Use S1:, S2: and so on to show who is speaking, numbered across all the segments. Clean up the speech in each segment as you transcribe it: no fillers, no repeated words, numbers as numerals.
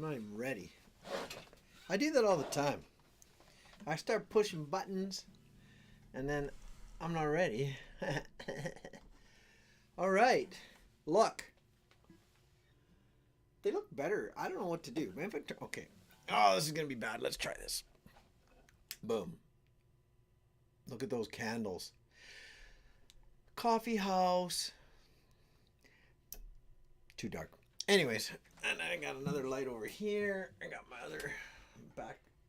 S1: I'm not even ready. I do that all the time. I start pushing buttons and then I'm not ready. All right. Look. They look better. I don't know what to do. Okay. Oh, this is going to be bad. Let's try this. Boom. Look at those candles. Coffee house. Too dark. Anyways, and I got another light over here. I got my other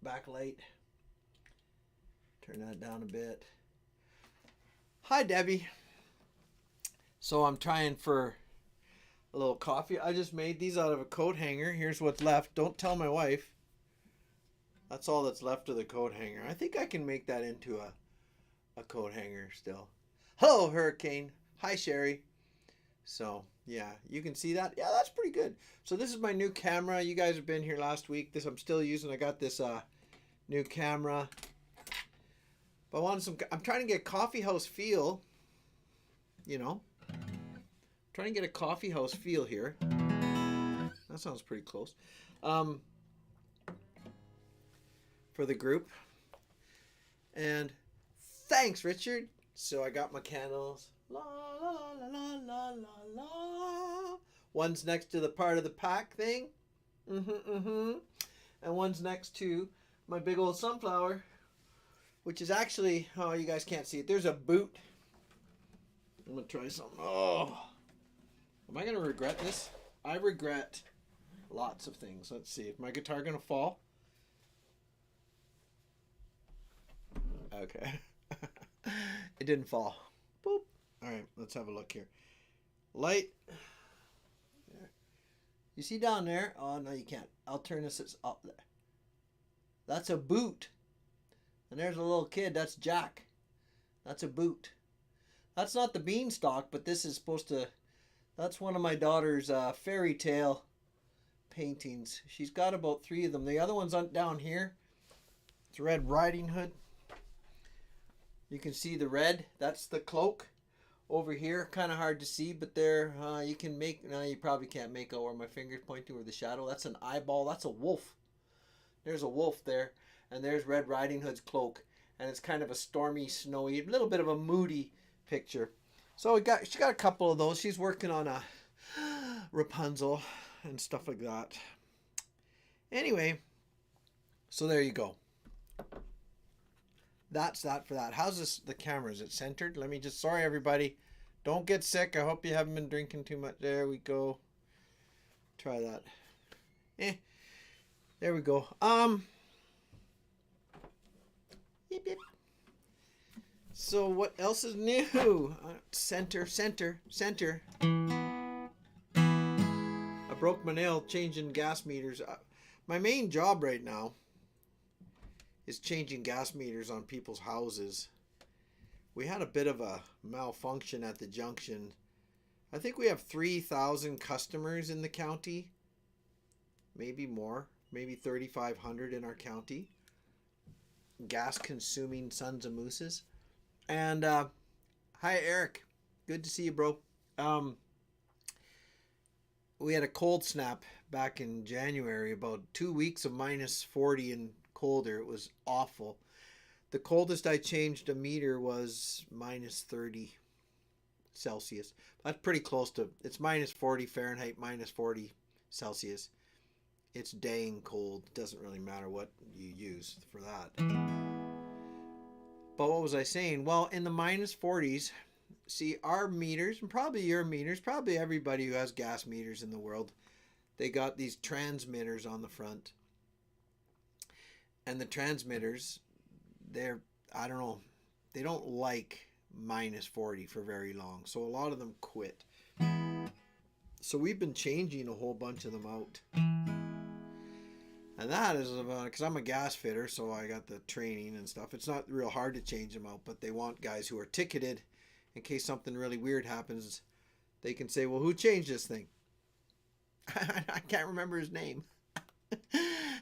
S1: backlight. Turn that down a bit. Hi, Debbie. So I'm trying for a little coffee. I just made these out of a coat hanger. Here's what's left. Don't tell my wife. That's all that's left of the coat hanger. I think I can make that into a coat hanger still. Hello, Hurricane. Hi, Sherry. So, yeah, you can see that. Yeah, that's pretty good. So this is my new camera. You guys have been here last week. This I'm still using. I got this new camera. But I wanted I'm trying to get coffee house feel. You know. Trying to get a coffee house feel here. That sounds pretty close. For the group. And thanks, Richard. So I got my candles. La la la la la la la. One's next to the part of the pack thing. And one's next to my big old sunflower, which is actually, oh, you guys can't see it. There's a boot. I'm gonna try something. Oh, am I gonna regret this? I regret lots of things. Let's see. Is my guitar gonna fall? Okay. It didn't fall. Boop. All right, let's have a look here. Light. There. You see down there? Oh, no, you can't. I'll turn this up there. That's a boot. And there's a little kid. That's Jack. That's a boot. That's not the beanstalk, but this is supposed to... That's one of my daughter's fairy tale paintings. She's got about 3 of them. The other one's down here. It's Red Riding Hood. You can see the red. That's the cloak. Over here, kind of hard to see, but there you can make... No, you probably can't make out where my finger's pointing with the shadow. That's an eyeball. That's a wolf. There's a wolf there. And there's Red Riding Hood's cloak. And it's kind of a stormy, snowy, a little bit of a moody picture. So she got a couple of those. She's working on a Rapunzel and stuff like that. Anyway, so there you go. That's that for that. How's this, the camera? Is it centered? Let me just, sorry everybody. Don't get sick. I hope you haven't been drinking too much. There we go. Try that. There we go. Yip, yip. So what else is new? Center. I broke my nail changing gas meters. My main job right now is changing gas meters on people's houses. We had a bit of a malfunction at the junction. I think we have 3,000 customers in the county. Maybe more. Maybe 3,500 in our county. Gas consuming sons of mooses. And hi Eric. Good to see you, bro. We had a cold snap back in January. About 2 weeks of minus 40 and colder. It was awful. The coldest I changed a meter was minus 30 Celsius. That's pretty close to, it's minus 40 Fahrenheit, minus 40 Celsius. It's dang cold. It doesn't really matter what you use for that. But what was I saying? Well, in the minus 40s, see, our meters, and probably your meters, probably everybody who has gas meters in the world, they got these transmitters on the front. And the transmitters, they're, I don't know, they don't like minus 40 for very long. So a lot of them quit. So we've been changing a whole bunch of them out. And that is because I'm a gas fitter, so I got the training and stuff. It's not real hard to change them out, but they want guys who are ticketed in case something really weird happens. They can say, well, who changed this thing? I can't remember his name.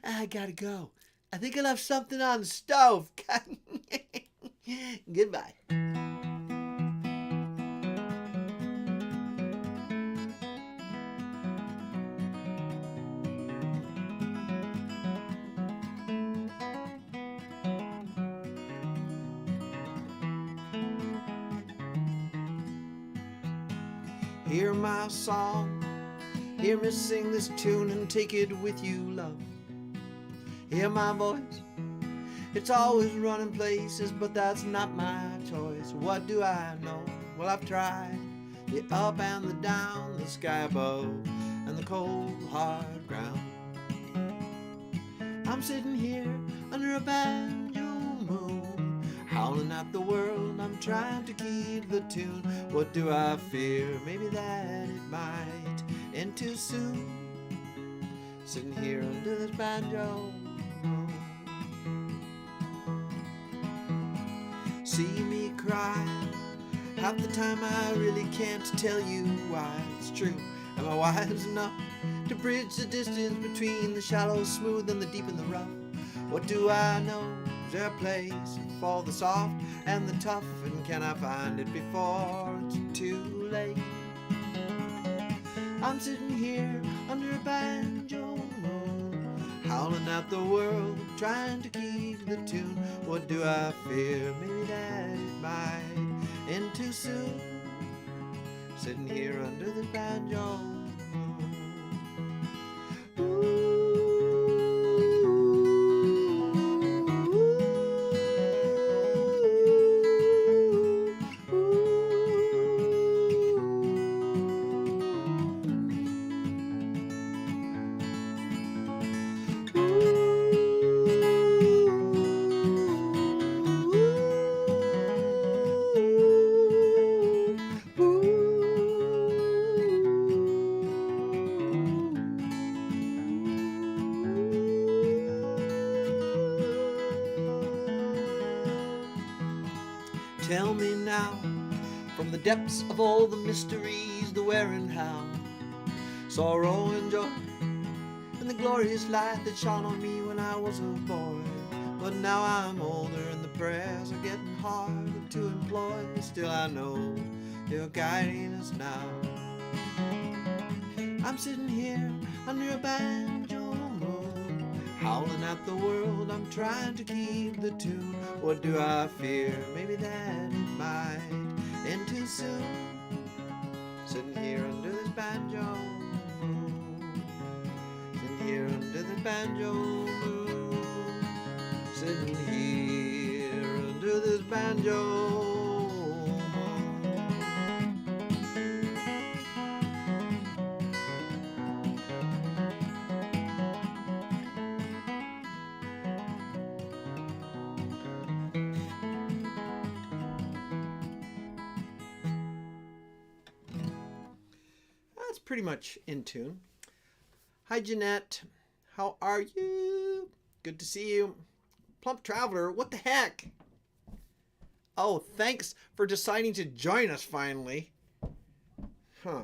S1: I gotta go. I think I left something on the stove. Goodbye. Hear my song, hear me sing this tune and take it with you, love. Hear my voice, it's always running places, but that's not my choice. What do I know? Well, I've tried the up and the down, the sky above and the cold hard ground. I'm sitting here under a banjo moon, howling at the world, I'm trying to keep the tune. What do I fear? Maybe that it might end too soon. Sitting here under this banjo moon. See me cry, half the time I really can't tell you why. It's true, am I wise enough to bridge the distance between the shallow smooth and the deep and the rough? What do I know? Is there a place for the soft and the tough? And can I find it before it's too late? I'm sitting here under a banjo moon, howling at the world, trying to keep the tune. What do I fear? Maybe that it might end too soon. Sitting here under the banjo moon. Ooh. Tell me now, from the depths of all the mysteries, the where and how, sorrow and joy, and the glorious light that shone on me when I was a boy. But now I'm older and the prayers are getting harder to employ. Still I know you're guiding us now. I'm sitting here under a banjo moon, howling at the world, I'm trying to keep the tune. What do I fear? Maybe that it might end too soon. Sitting here under this banjo moon, sitting here under this banjo moon, sitting here under this banjo moon. That's pretty much in tune. Hi, Jeanette. How are you? Good to see you. Plump Traveler, what the heck? Oh, thanks for deciding to join us finally. Huh.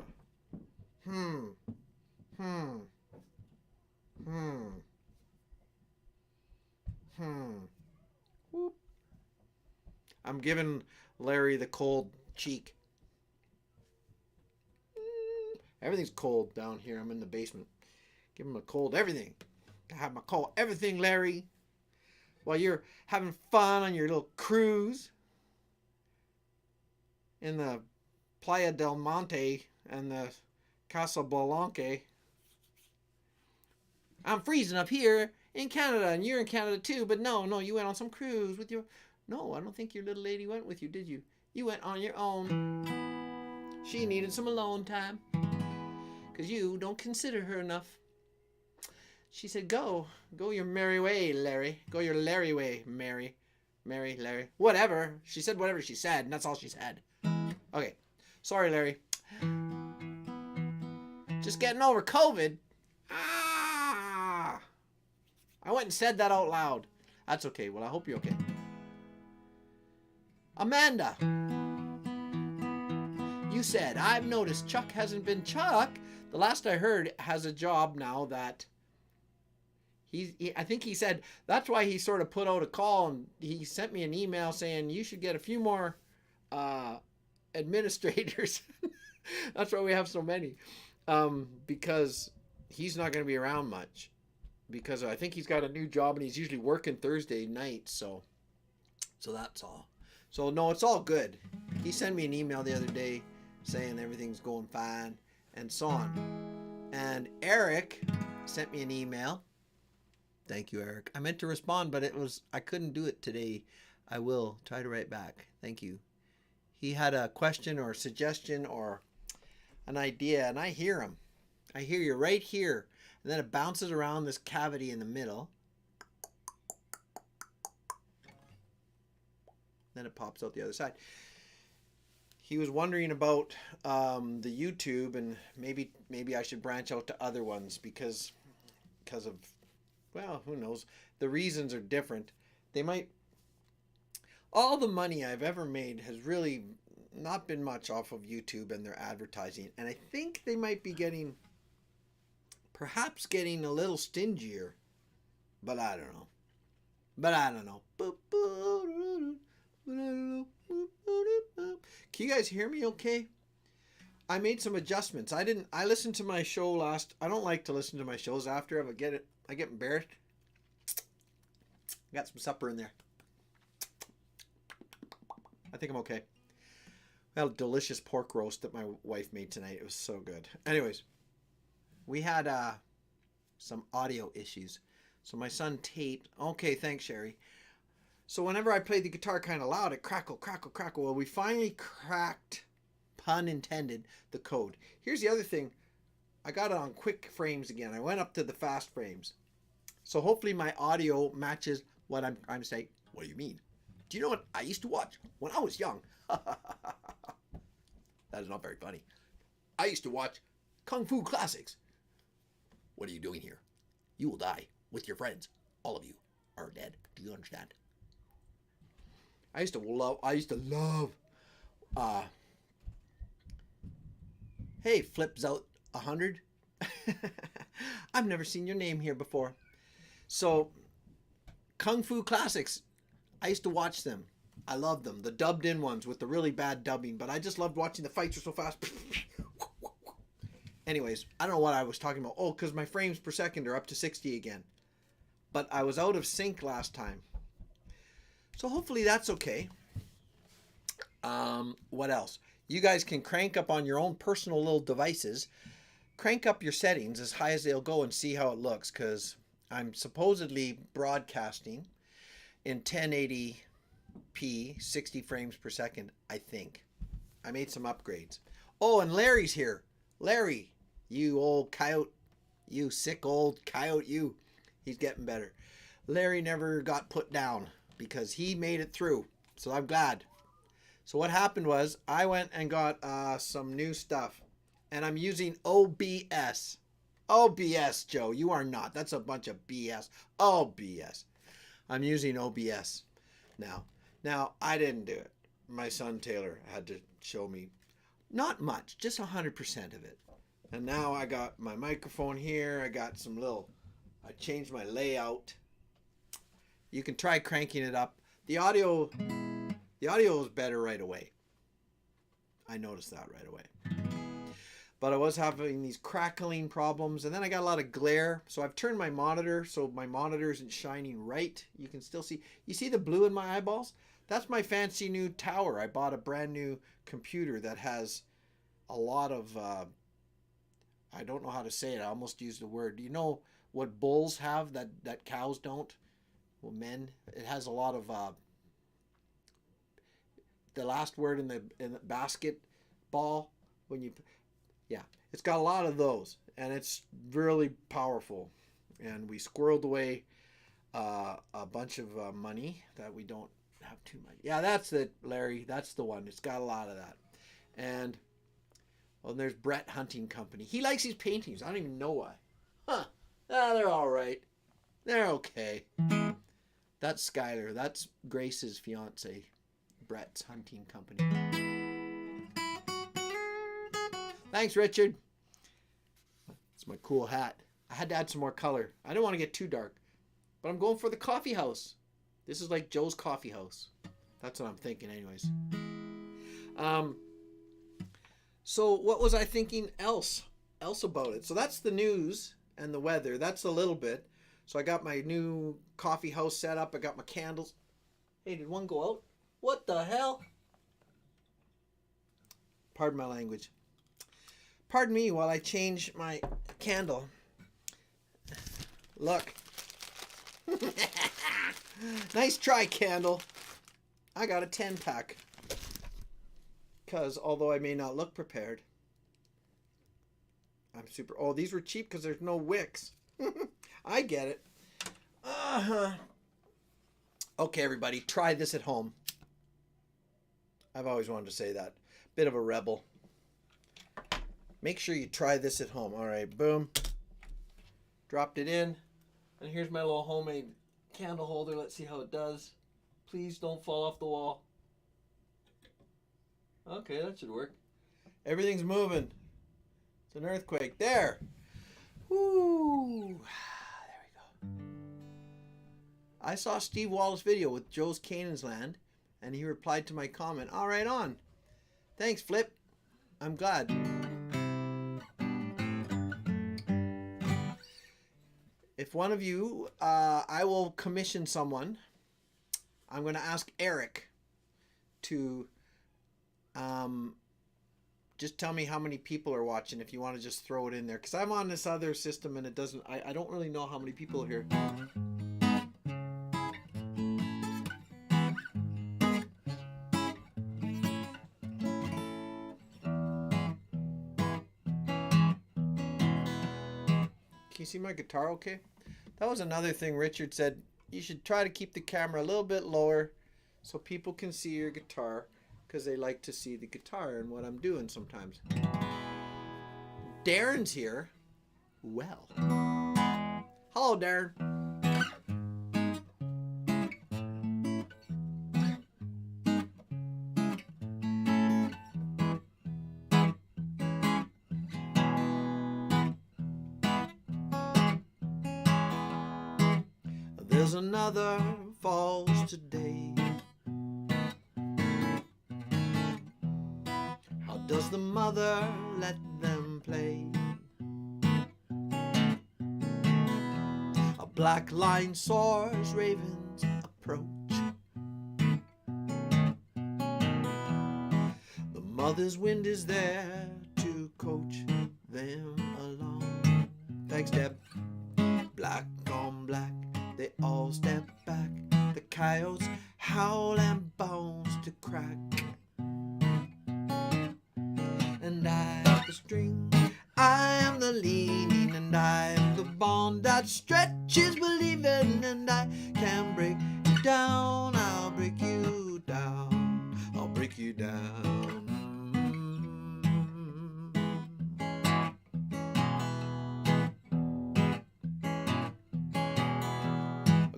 S1: Whoop. I'm giving Larry the cold cheek. Everything's cold down here. I'm in the basement. Give him a cold everything. I have my cold everything, Larry. While you're having fun on your little cruise in the Playa del Monte and the Casablanca. I'm freezing up here in Canada, and you're in Canada too. But no, you went on some cruise with your... No, I don't think your little lady went with you, did you? You went on your own. She needed some alone time, because you don't consider her enough. She said, go your merry way, Larry. Go your Larry way, Mary, Larry. Whatever. She said whatever she said, and that's all she said. Okay. Sorry, Larry. Just getting over COVID. Ah! I went and said that out loud. That's okay. Well, I hope you're okay. Amanda. You said, I've noticed Chuck hasn't been Chuck. The last I heard has a job now that I think he said that's why he sort of put out a call, and he sent me an email saying you should get a few more administrators. That's why we have so many, because he's not going to be around much, because I think he's got a new job and he's usually working Thursday nights. So that's all. So no, it's all good. He sent me an email the other day saying everything's going fine and so on. And Eric sent me an email. Thank you, Eric. I meant to respond, but I couldn't do it today. I will try to write back. Thank you. He had a question or a suggestion or an idea, and I hear him. I hear you right here. And then it bounces around this cavity in the middle. Then it pops out the other side. He was wondering about the YouTube, and maybe I should branch out to other ones because of, well, who knows? The reasons are different. They might. All the money I've ever made has really not been much off of YouTube and their advertising, and I think they might be perhaps getting a little stingier, but I don't know. Can you guys hear me okay? I made some adjustments. I listened to my show last. I don't like to listen to my shows after. I get embarrassed. Got some supper in there. I think I'm okay. I had a delicious pork roast that my wife made tonight. It was so good. Anyways, we had some audio issues. So my son Tate. Okay, thanks, Sherry. So whenever I played the guitar kind of loud, it crackle, crackle, crackle. Well, we finally cracked, pun intended, the code. Here's the other thing. I got it on quick frames again. I went up to the fast frames. So hopefully my audio matches what I'm saying. What do you mean? Do you know what I used to watch when I was young? That is not very funny. I used to watch Kung Fu classics. What are you doing here? You will die with your friends. All of you are dead. Do you understand? I used to love. Hey, flips out 100. I've never seen your name here before. So, Kung Fu classics. I used to watch them. I loved them. The dubbed in ones with the really bad dubbing. But I just loved watching the fights were so fast. Anyways, I don't know what I was talking about. Oh, because my frames per second are up to 60 again. But I was out of sync last time. So hopefully that's okay. What else? You guys can crank up on your own personal little devices. Crank up your settings as high as they'll go and see how it looks. Because I'm supposedly broadcasting in 1080p, 60 frames per second, I think. I made some upgrades. Oh, and Larry's here. Larry, you old coyote. You sick old coyote, you. He's getting better. Larry never got put down because he made it through. So I'm glad. So what happened was I went and got some new stuff. And I'm using OBS. OBS, Joe. You are not. That's a bunch of BS. OBS. I'm using OBS now. Now, I didn't do it. My son Taylor had to show me. Not much. Just 100% of it. And now I got my microphone here. I got some I changed my layout. You can try cranking it up. The audio is better right away. I noticed that right away. But I was having these crackling problems, and then I got a lot of glare. So I've turned my monitor so my monitor isn't shining right. You can still see. You see the blue in my eyeballs? That's my fancy new tower. I bought a brand new computer that has a lot of, I don't know how to say it. I almost used the word. Do you know what bulls have that cows don't? Well, men. It has a lot of, the last word in the basketball, when you, yeah, it's got a lot of those, and it's really powerful. And we squirreled away a bunch of money that we don't have too much. Yeah, that's it, Larry. That's the one. It's got a lot of that. And well, there's Brett Hunting Company. He likes these paintings. I don't even know why. Huh. Ah, they're all right. They're okay. That's Skylar. That's Grace's fiance. Brett's Hunting Company. Thanks, Richard. It's my cool hat. I had to add some more color. I don't want to get too dark, but I'm going for the coffee house. This is like Joe's Coffee House. That's what I'm thinking anyways. So what was I thinking else about it? So that's the news and the weather. That's a little bit. So I got my new coffee house set up. I got my candles. Hey, did one go out? What the hell? Pardon my language. Pardon me while I change my candle. Look. Nice try, candle. I got a 10-pack. Because although I may not look prepared, I'm super... Oh, these were cheap because there's no wicks. I get it. Okay, everybody, try this at home. I've always wanted to say that. Bit of a rebel. Make sure you try this at home. All right, boom. Dropped it in. And here's my little homemade candle holder. Let's see how it does. Please don't fall off the wall. Okay, that should work. Everything's moving. It's an earthquake. There. Woo. There we go. I saw Steve Wallace video with Joe's Canaan's Land, and he replied to my comment. All right, on. Thanks, Flip. I'm glad. If one of you, I will commission someone. I'm going to ask Eric to just tell me how many people are watching if you want to just throw it in there. Because I'm on this other system and it doesn't, I don't really know how many people are here. Can you see my guitar okay? That was another thing Richard said. You should try to keep the camera a little bit lower so people can see your guitar, because they like to see the guitar and what I'm doing sometimes. Darren's here. Well. Hello, Darren. There's another falls today. How does the mother let them play? A black line soars, ravens approach. The mother's wind is there to coach them along. Thanks, Deb. Black on black, they all step back. The coyotes howl and bones to crack. And I am the string, I am the leaning, and I am the bond that stretches believing. And I can break you down, I'll break you down, I'll break you down.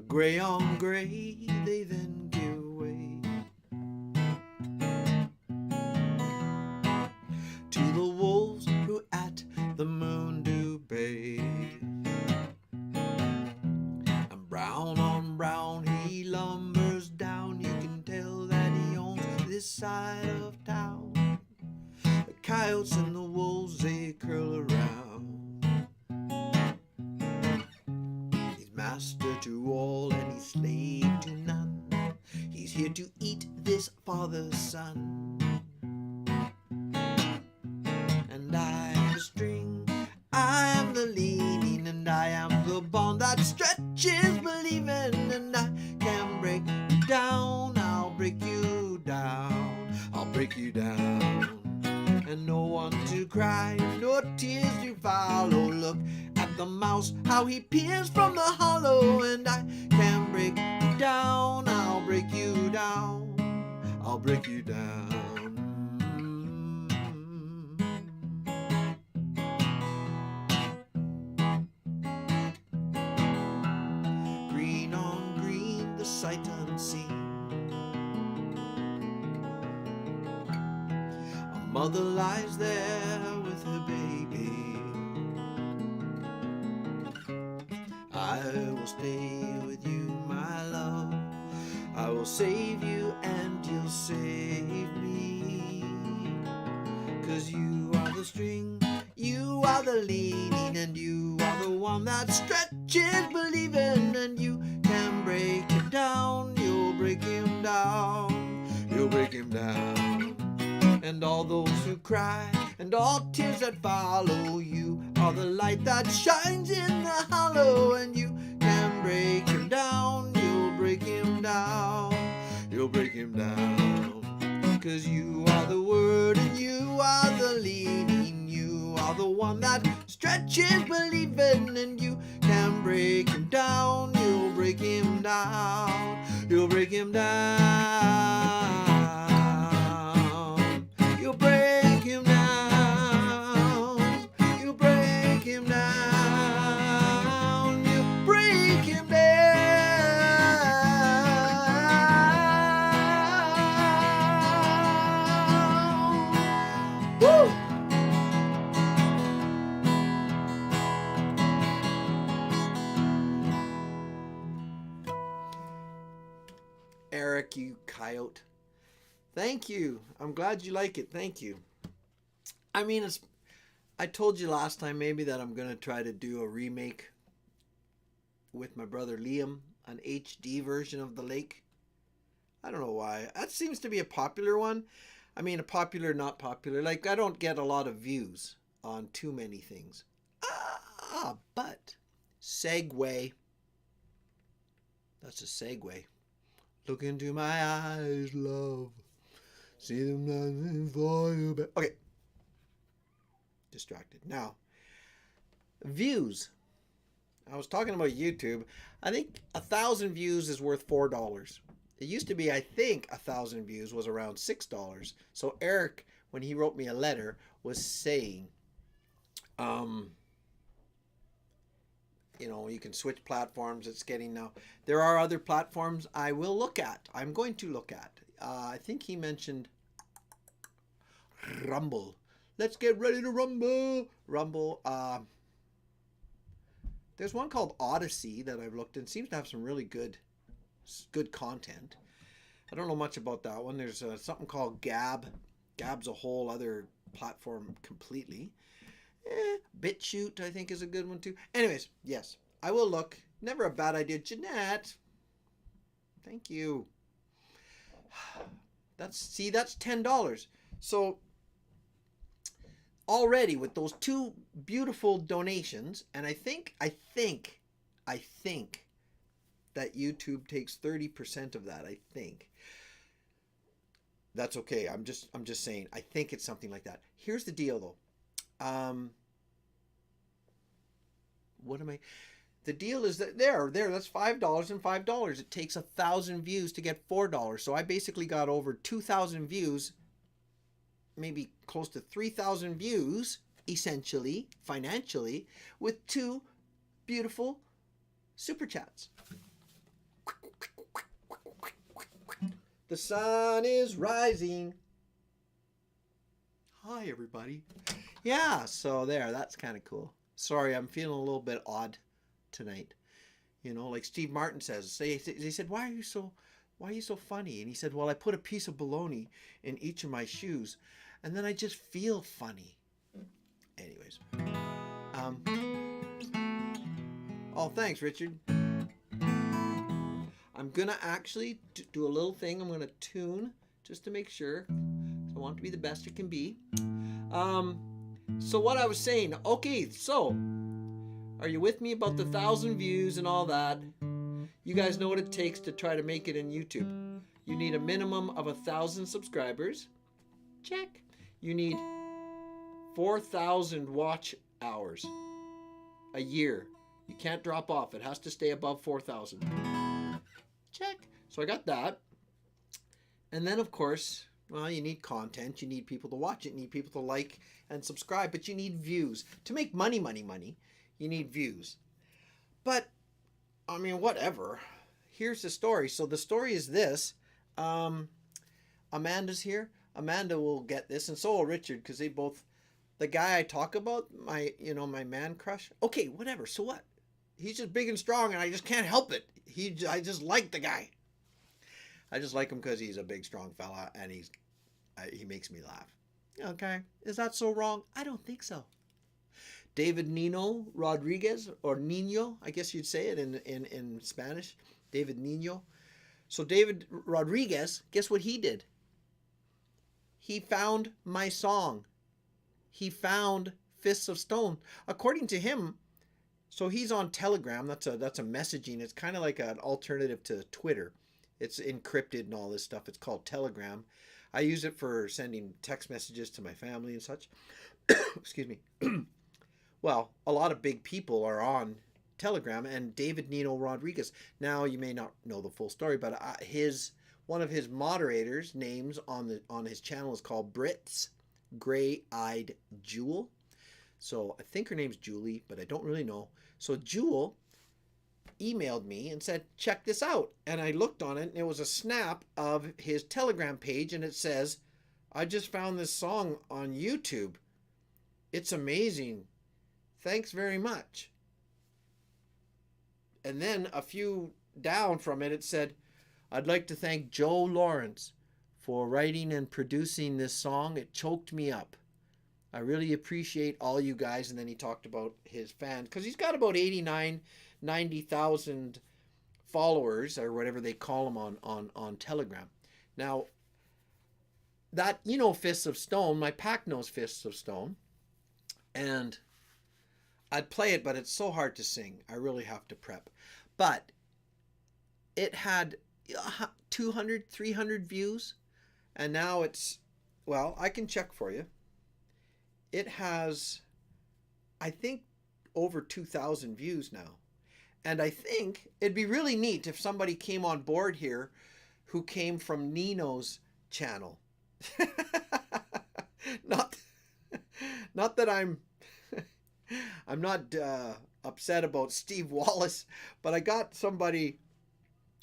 S1: Gray on gray, they then give way to the wolves who at the moon do bathe. And brown on brown he lumbers down. You can tell that he owns this side of town. The coyotes and the wolves, they curl around. Master to all and he's slave to none. He's here to eat this father's son. And I am the string, I am the leaning, and I am the bond that stretches believing. And I can break you down, I'll break you down, I'll break you down. And no one to cry, no tears to follow. Look at the mouse, how he peers from the hollow. And I can break you down, I'll break you down, I'll break you down. Green on green, the sight unseen. Mother lies there with her baby. I will stay with you, my love. I will save you and you'll save me. 'Cause you are the string, you are the leaning, and you are the one that stretches believing. And you can break him down, you'll break him down, you'll break him down. And all those who cry, and all tears that follow you are the light that shines in the hollow. And you can break him down, you'll break him down, you'll break him down. 'Cause you are the word and you are the leading, you are the one that stretches believing. And you can break him down, you'll break him down, you'll break him down, you'll break him down, you'll break him down, you'll break him down. Woo! Eric, you coyote. Thank you. I'm glad you like it. Thank you. I mean, I told you last time maybe that I'm going to try to do a remake with my brother Liam, an HD version of The Lake. I don't know why. That seems to be a popular one. I mean, a popular, not popular. Like, I don't get a lot of views on too many things. But segway. That's a segue. Look into my eyes, love. See them nothing for you. But okay. Distracted. Now, views. I was talking about YouTube. I think 1,000 views is worth $4. It used to be, I think, 1,000 views was around $6. So Eric, when he wrote me a letter, was saying, you know, you can switch platforms. It's getting now. There are other platforms I will look at. I'm going to look at. I think he mentioned Rumble. Let's get ready to rumble. Rumble. There's one called Odyssey that I've looked at. Seems to have some really good content. I don't know much about that one. There's something called Gab. Gab's a whole other platform completely. BitChute, I think, is a good one too. Anyways, yes, I will look. Never a bad idea. Jeanette, thank you. That's $10. So already with those two beautiful donations, and I think that YouTube takes 30% of that. I think. That's okay. I'm just saying. I think it's something like that. Here's the deal, though. The deal is that that's $5 and $5. It takes 1,000 views to get $4. So I basically got over 2,000 views, maybe close to 3,000 views, essentially, financially, with 2 beautiful super chats. The sun is rising. Hi, everybody. Yeah, so that's kind of cool. Sorry, I'm feeling a little bit odd tonight. You know, like Steve Martin says. They said, why are you so funny? And he said, well, I put a piece of bologna in each of my shoes, and then I just feel funny. Anyways. Oh, thanks, Richard. I'm going to actually do a little thing. I'm going to tune just to make sure. I want it to be the best it can be. So what I was saying, okay, so are you with me about the 1,000 views and all that? You guys know what it takes to try to make it in YouTube. You need a minimum of 1,000 subscribers. Check. You need 4,000 watch hours a year. You can't drop off. It has to stay above 4,000. Check. So I got that. And then, of course, well, you need content. You need people to watch it. You need people to like and subscribe. But you need views. To make money, you need views. But, I mean, whatever. Here's the story. So the story is this. Amanda's here. Amanda will get this. And so will Richard, because they both... The guy I talk about, my man crush. Okay, whatever. So what? He's just big and strong, and I just can't help it. I just like the guy. I just like him because he's a big, strong fella, and he makes me laugh. Okay, is that so wrong? I don't think so. David Nino Rodriguez, or Nino, I guess you'd say it in Spanish. David Nino. So David Rodriguez, guess what he did? He found my song he found Fists of Stone. According to him, so he's on Telegram. That's a messaging. It's kind of like an alternative to Twitter. It's encrypted and all this stuff. It's called Telegram. I use it for sending text messages to my family and such. Excuse me. Well, a lot of big people are on Telegram, and David Nino Rodriguez. Now, you may not know the full story, but one of his moderators' names on his channel is called Brit's Gray-Eyed Jewel. So I think her name's Julie, but I don't really know. So Jewel emailed me and said, check this out. And I looked on it, and it was a snap of his Telegram page, and it says, I just found this song on YouTube. It's amazing. Thanks very much. And then a few down from it, it said, I'd like to thank Joe Lawrence for writing and producing this song. It choked me up. I really appreciate all you guys. And then he talked about his fans, because he's got about 89, 90,000 followers, or whatever they call them on Telegram. Now, that, Fists of Stone, my pack knows Fists of Stone. And I'd play it, but it's so hard to sing. I really have to prep. But it had 200, 300 views. And now it's, well, I can check for you. It has, I think, over 2,000 views now. And I think it'd be really neat if somebody came on board here who came from Nino's channel. Not that I'm not upset about Steve Wallis, but I got somebody.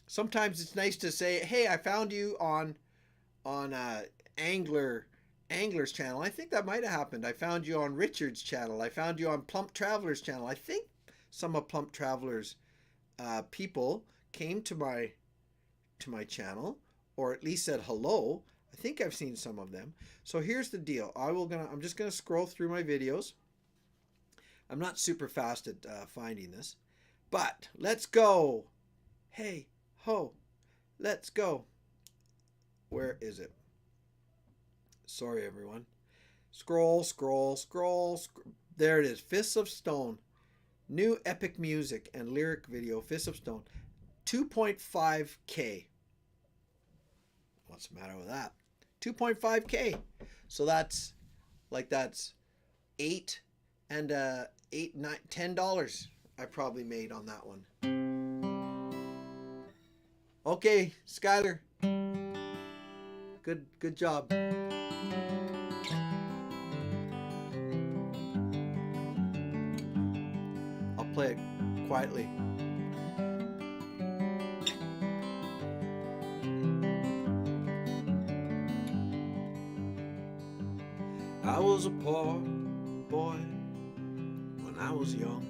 S1: Sometimes it's nice to say, hey, I found you on Angler's channel. I think that might have happened. I found you on Richard's channel. I found you on Plump Traveler's channel. I think some of Plump Traveler's people came to my channel, or at least said hello. I think I've seen some of them. So here's the deal. I'm just gonna scroll through my videos. I'm not super fast at finding this, but let's go. Hey ho, let's go. Where is it? Sorry, everyone. Scroll. There it is. Fists of Stone. New epic music and lyric video. Fists of Stone. 2.5K. What's the matter with that? 2.5K. So that's $8 and $10 I probably made on that one. Okay, Skylar. Good job. I'll play it quietly. I was a poor boy when I was young.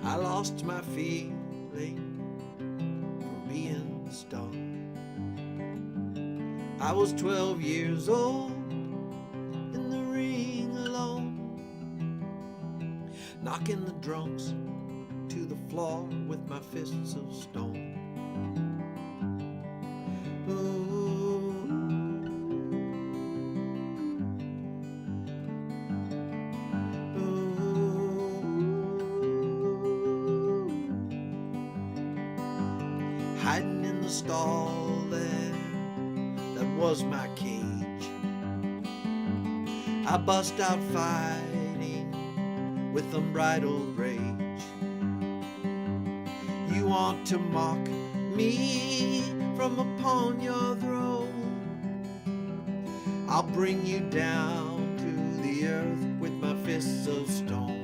S1: I lost my feeling from being stung. I was 12 years old in the ring alone, knocking the drunks to the floor with my fists of stone. Hiding in the stall there, that was my cage. I bust out fighting with unbridled rage. You want to mock me from upon your throne? I'll bring you down to the earth with my fists of stone.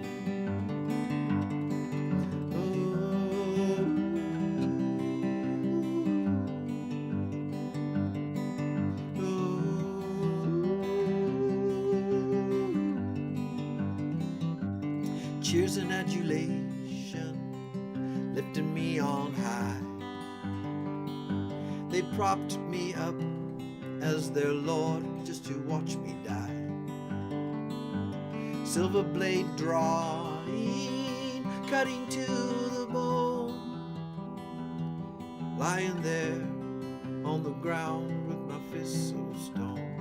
S1: Cheers and adulation lifting me on high. They propped me up as their lord just to watch me die. Silver blade drawing, cutting to the bone, lying there on the ground with my fists of stone.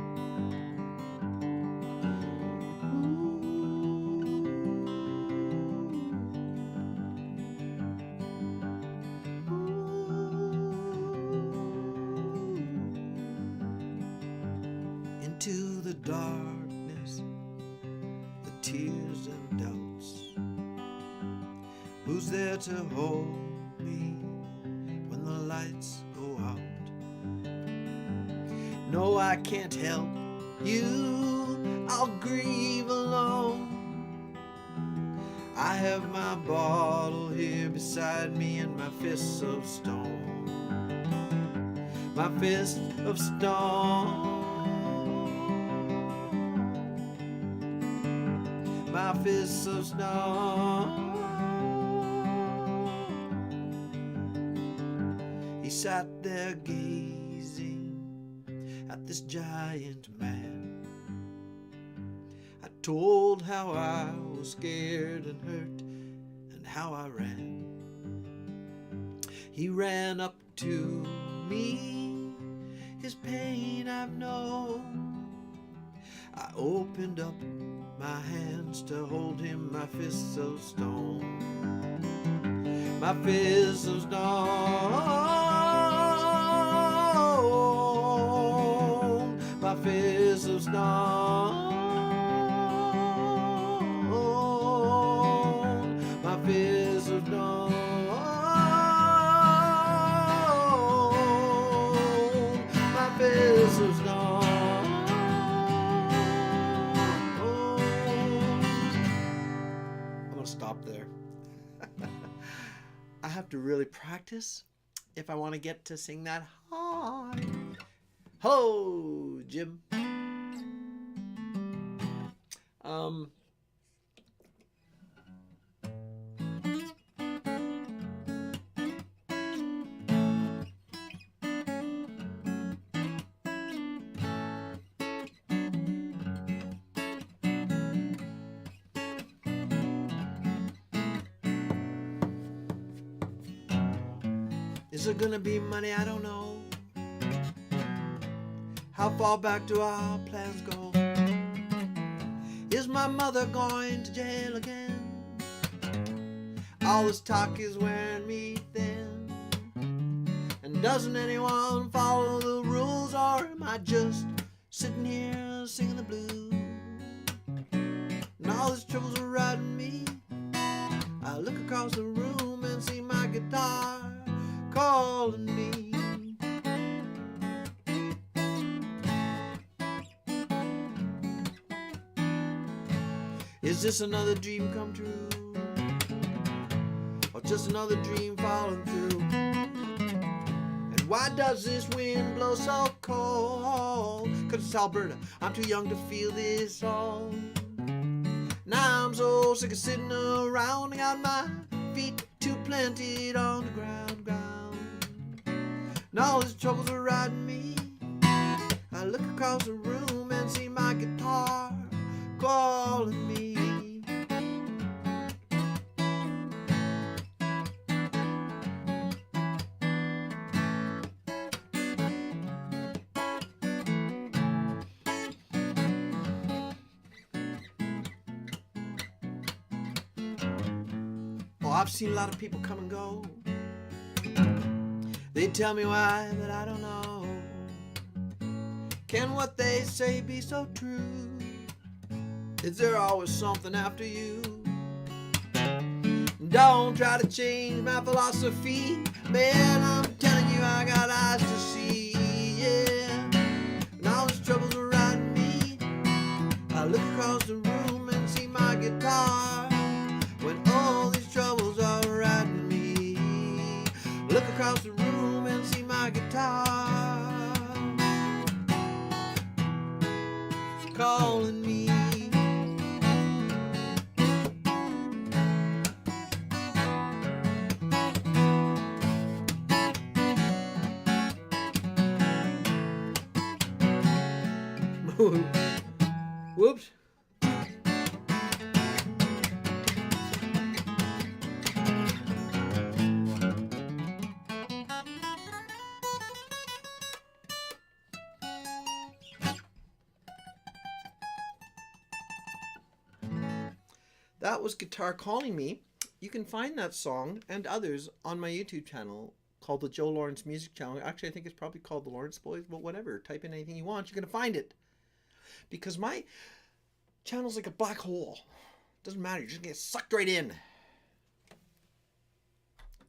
S1: into the darkness, the tears and doubts. Who's there to hold me when the lights go out? No, I can't help you, I'll grieve alone. I have my bottle here beside me and my fists of stone. My fist of stone. My fists of stone. He sat there gazing at this giant man. I told how I was scared and hurt and how I ran. He ran up to me, his pain I've known. I opened up my hands to hold him, my fists of stone. My fists of stone. My fists of stone. My fists of stone. My fists of stone. I'm gonna stop there. I have to really practice if I want to get to sing that high. Hello, Jim. Is there gonna be money? I don't know. How far back do our plans go? Is my mother going to jail again? All this talk is wearing me thin. And doesn't anyone follow the rules, or am I just sitting here singing the blues? And all these troubles are riding me. I look across the room and see my guitar calling me. Is this another dream come true, or just another dream falling through? And why does this wind blow so cold? 'Cause it's Alberta, I'm too young to feel this all. Now I'm so sick of sitting around, I got my feet too planted on the ground. And all these troubles are riding me. I look across the room and see my guitar calling me. Oh, I've seen a lot of people come and go. They tell me why, but I don't know. Can what they say be so true? Is there always something after you? Don't try to change my philosophy. Man, I'm telling you, I got eyes to see, yeah. And all these troubles are riding me. I look across the room and see my guitar. When all these troubles are riding me, look across the room and see my guitar calling me. Whoops. That was Guitar Calling Me. You can find that song and others on my YouTube channel called the Joe Lawrence Music Channel. Actually, I think it's probably called the Lawrence Boys, but whatever. Type in anything you want, you're going to find it. because my channel's like a black hole. Doesn't matter. You just get sucked right in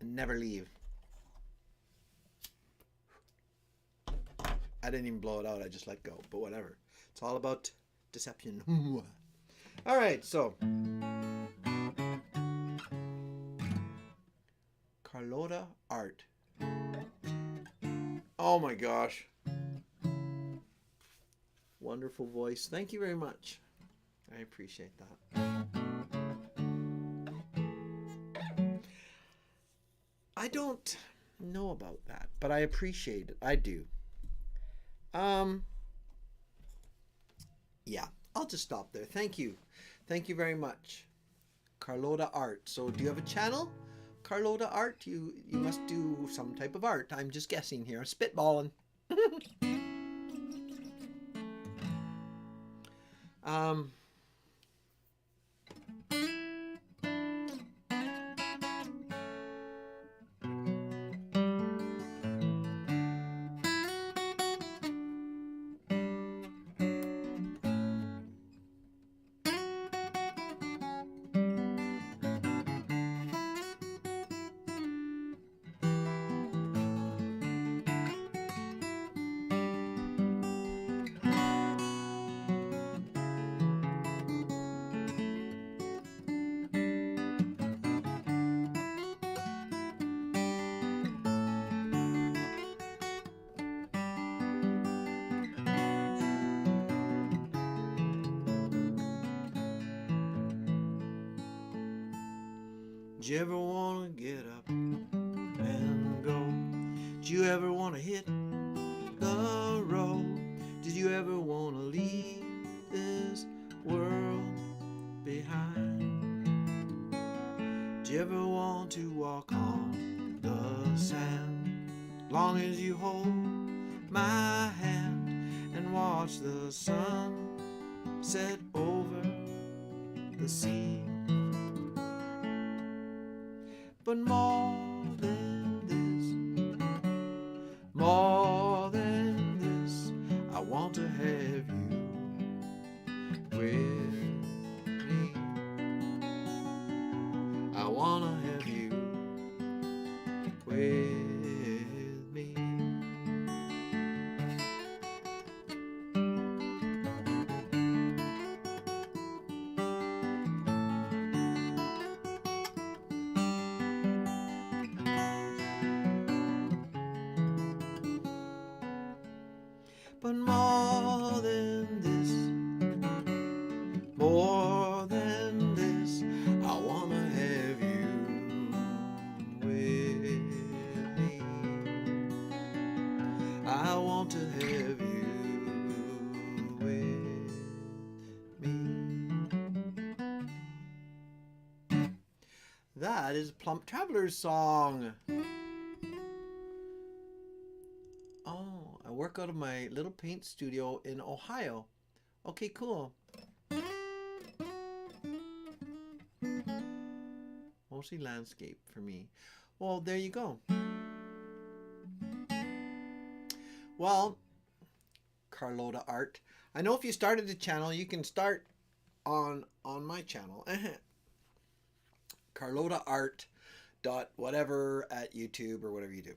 S1: and never leave. I didn't even blow it out. I just let go. But whatever. It's all about deception. All right. So Carlotta Art. Oh my gosh. Wonderful voice. Thank you very much. I appreciate that. I don't know about that, but I appreciate it. I do. Yeah, I'll just stop there. Thank you. Thank you very much. Carlotta Art. So do you have a channel? Carlotta Art? You must do some type of art. I'm just guessing here. Spitballing. Did you ever want to get up and go? Did you ever want to hit the road? Did you ever want to leave this world behind? Did you ever want to walk on the sand? Long as you hold my hand and watch the sun set over the sea. But more than this, I want to have you with me. I want to have you with me. But more than this, I want to have you with me. I want to have you with me. That is Plump Traveler's song. Oh, I work out of my little paint studio in Ohio. Okay, cool. Mostly landscape for me. Well, there you go. Well, Carlotta Art. I know if you started the channel, you can start on my channel. Carlotta Art dot whatever at YouTube or whatever you do.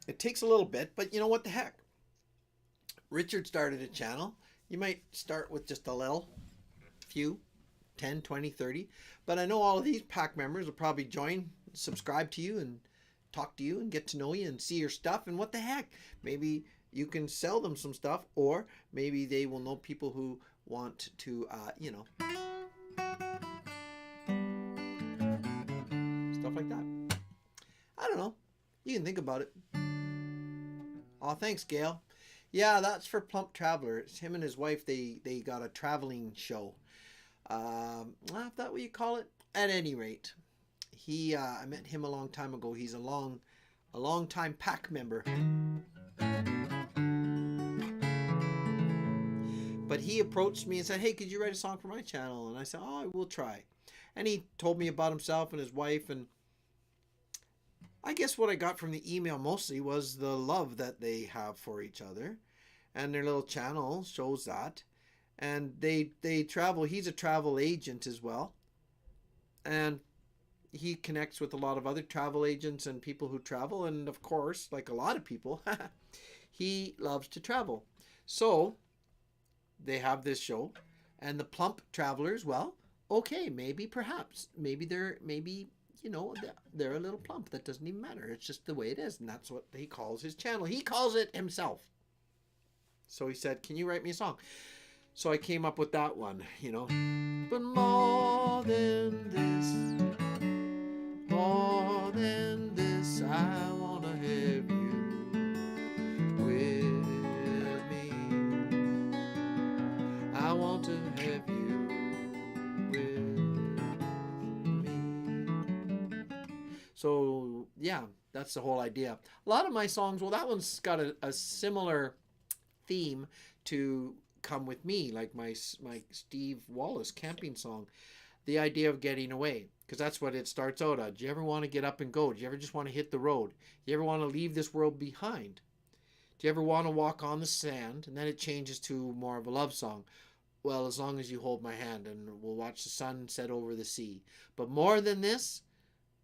S1: It takes a little bit, but you know what the heck? Richard started a channel. You might start with just a little, few, 10, 20, 30. But I know all of these pack members will probably join, subscribe to you and talk to you and get to know you and see your stuff. And what the heck? Maybe you can sell them some stuff, or maybe they will know people who want to, stuff like that. I don't know. You can think about it. Oh, thanks, Gail. Yeah, that's for Plump Traveler. It's him and his wife. They got a traveling show. If that what you call it. At any rate, I met him a long time ago. He's a long time pack member. But he approached me and said, "Hey, could you write a song for my channel?" And I said, "Oh, I will try." And he told me about himself and his wife, and I guess what I got from the email mostly was the love that they have for each other. and their little channel shows that. And they travel. He's a travel agent as well, and he connects with a lot of other travel agents and people who travel. And of course, like a lot of people, he loves to travel. So they have this show, and the plump travelers, well, okay, maybe perhaps maybe they're a little plump. That doesn't even matter. It's just the way it is, and that's what he calls his channel. He calls it himself. So he said, can you write me a song? So I came up with that one, But more than this, I want to have you with me. I want to have you with me. So, yeah, that's the whole idea. A lot of my songs, well, that one's got a similar theme to Come With Me, like my Steve WALLIS camping song. The idea of getting away, because that's what it starts out at. Do you ever want to get up and go? Do you ever just want to hit the road? Do you ever want to leave this world behind? Do you ever want to walk on the sand? And then it changes to more of a love song. Well, as long as you hold my hand, and we'll watch the sun set over the sea. But more than this,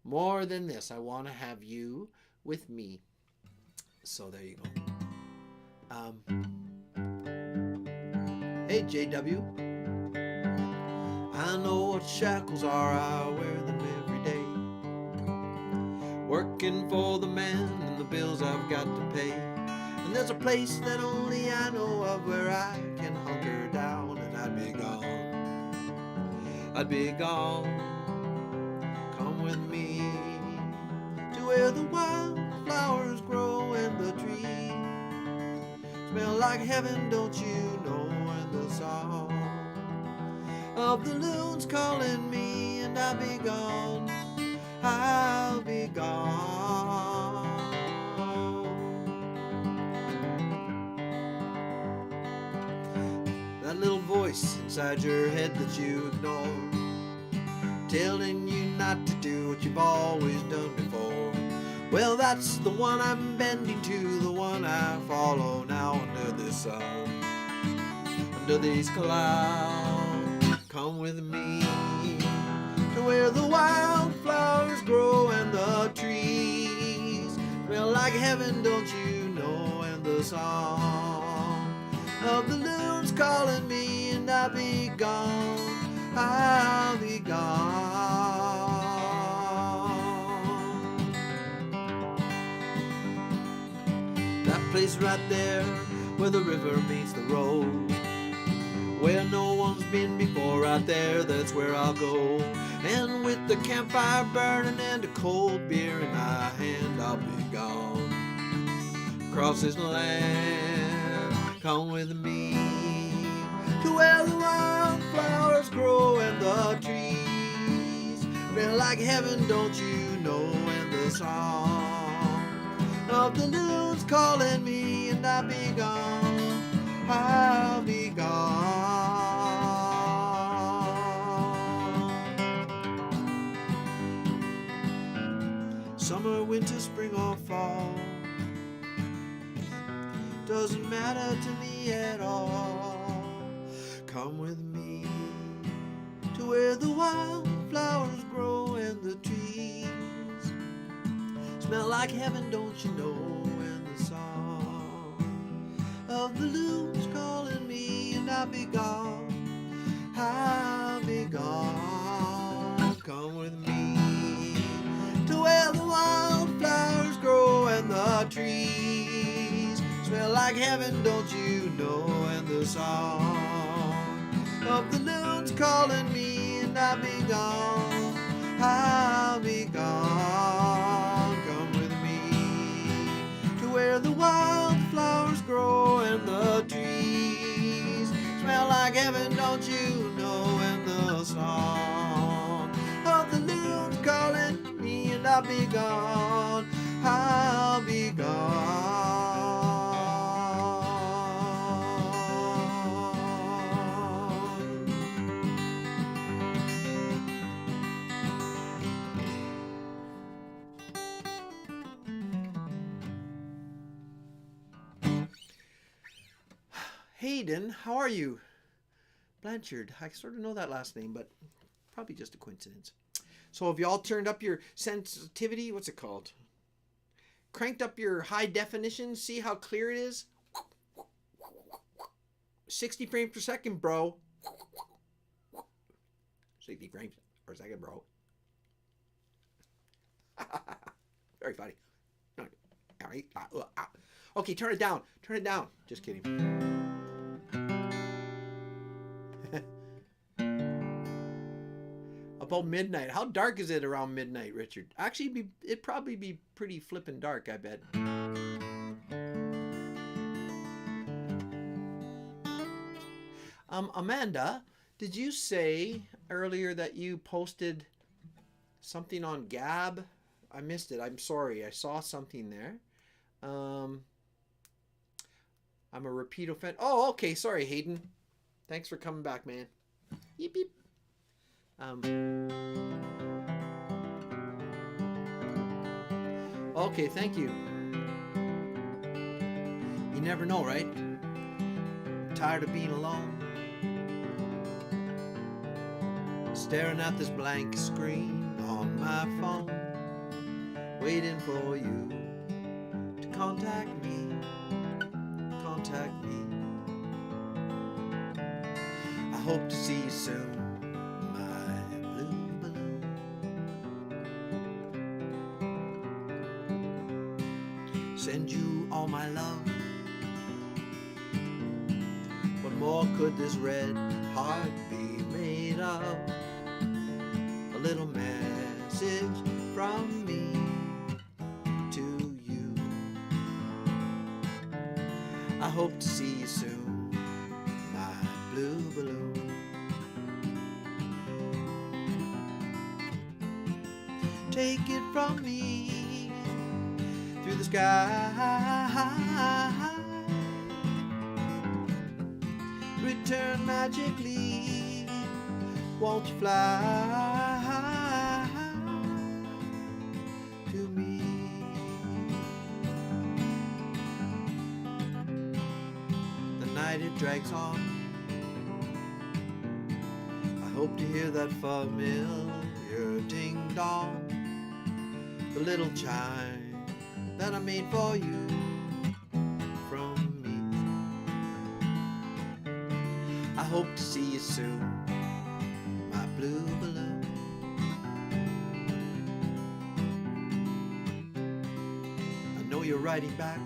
S1: I want to have you with me. So there you go. Hey, JW. I know what shackles are, I wear them every day. Working for the man and the bills I've got to pay. And there's a place that only I know of where I can hunker down, and I'd be gone. Come with me to where the wildflowers grow and the trees smell like heaven, don't you know, and the song of the loons calling me, and I'll be gone. That little voice inside your head that you ignore, telling you not to do what you've always done before. Well, that's the one I'm bending to, the one I follow now under this sun, under these clouds. Come with me to where the wildflowers grow and the trees smell like heaven, don't you know, and the song of the loons calling me, and I'll be gone. That place right there where the river meets the road, where no one's been before, right there, that's where I'll go. And with the campfire burning and a cold beer in my hand, I'll be gone. Across this land, come with me to where the wildflowers grow and the trees feel like heaven, don't you know, and the song of the loons calling me, and I'll be gone. Summer, winter, spring or fall, doesn't matter to me at all. Come with me to where the wildflowers grow and the trees smell like heaven, don't you know, and the song of the loons calling me, and I'll be gone. Come with me to where the wildflowers grow and the trees smell like heaven, don't you know, and the song of the loons calling me, and I'll be gone. Come with me to where the wildflowers grow and the trees smell like heaven, don't you know, and the song of the loons calling me, and I'll be gone. Hayden, how are you? Blanchard. I sort of know that last name, but probably just a coincidence. So have y'all turned up your sensitivity? What's it called? Cranked up your high definition? See how clear it is? 60 frames per second, bro. 60 frames per second, bro. Very funny. Okay, turn it down. Turn it down. Just kidding. About midnight. How dark is it around midnight, Richard? Actually, it'd probably be pretty flippin' dark, I bet. Amanda, did you say earlier that you posted something on Gab? I missed it. I'm sorry. I saw something there. I'm a repeat offender. Oh, okay. Sorry, Hayden. Thanks for coming back, man. Yeep, yeep. Okay, thank you. You never know, right? Tired of being alone. Staring at this blank screen on my phone. Waiting for you to contact me. Contact me. I hope to see you soon. Send you all my love. What more could this red heart be made of? A little message from me to you. I hope to see you soon, my blue balloon. Take it from me. Through the sky, return magically. Won't you fly to me? The night it drags on. I hope to hear that familiar ding dong, the little chime that I made for you from me. I hope to see you soon, my blue balloon. I know you're writing back.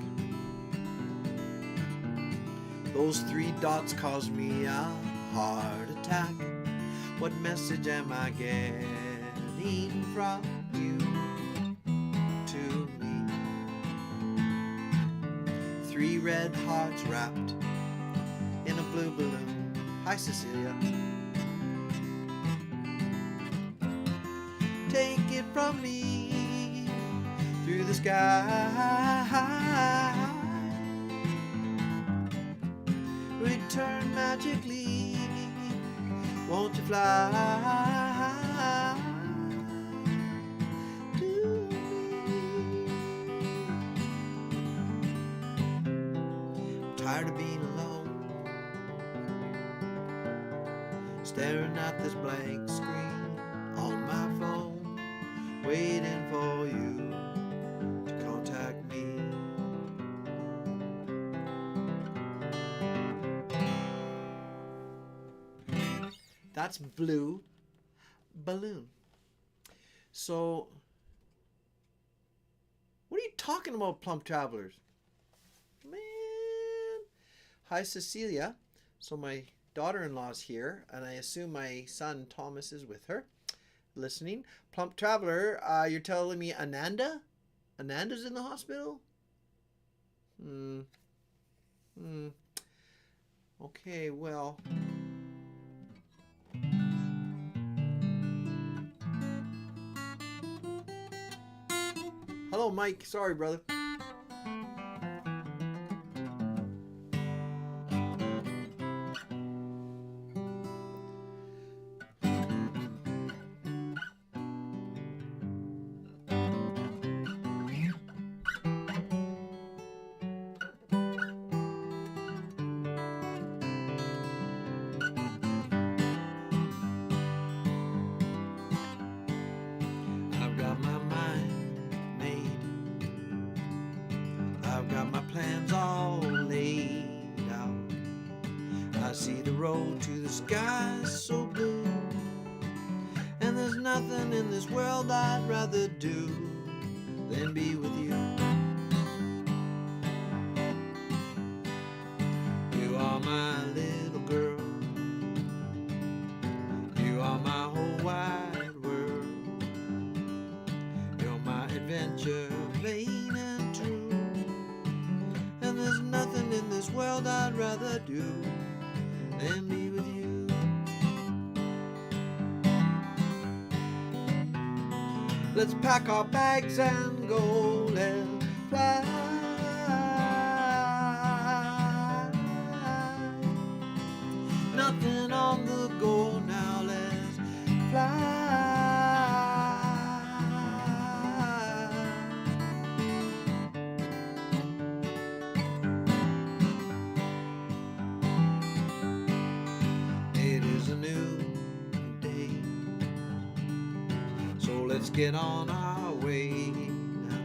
S1: Those 3 dots cause me a heart attack. What message am I getting from you? 3 red hearts wrapped in a blue balloon. Hi, Cecilia. Take it from me through the sky. Return magically. Won't you fly? Tired of being alone, staring at this blank screen on my phone, waiting for you to contact me. That's Blue Balloon. So, what are you talking about, Plump Travelers? Hi, Cecilia. So my daughter-in-law's here, and I assume my son Thomas is with her, listening. Plump Traveler, you're telling me Ananda? Ananda's in the hospital? Okay, well. Hello, Mike. Sorry, brother. got my mind made. I've got my plans all laid out. I see the road to the sky so blue, and there's nothing in this world I'd rather do than be with you. You are my little girl. You are my whole wide world. You're my adventure, plain and true. And there's nothing in this world I'd rather do than be with you. Let's pack our bags and go, let's fly. Nothing on the go now, let's fly. It is a new day, so let's get on our way now.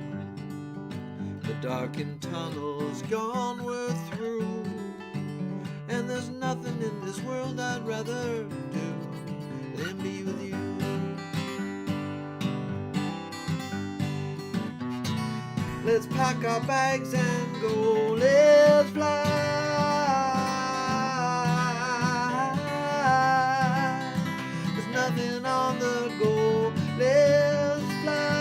S1: The darkened tunnel's gone, we're through, and there's nothing in this world I'd rather do than be with you. Let's pack our bags and go, let's fly. There's nothing on the go, let's fly.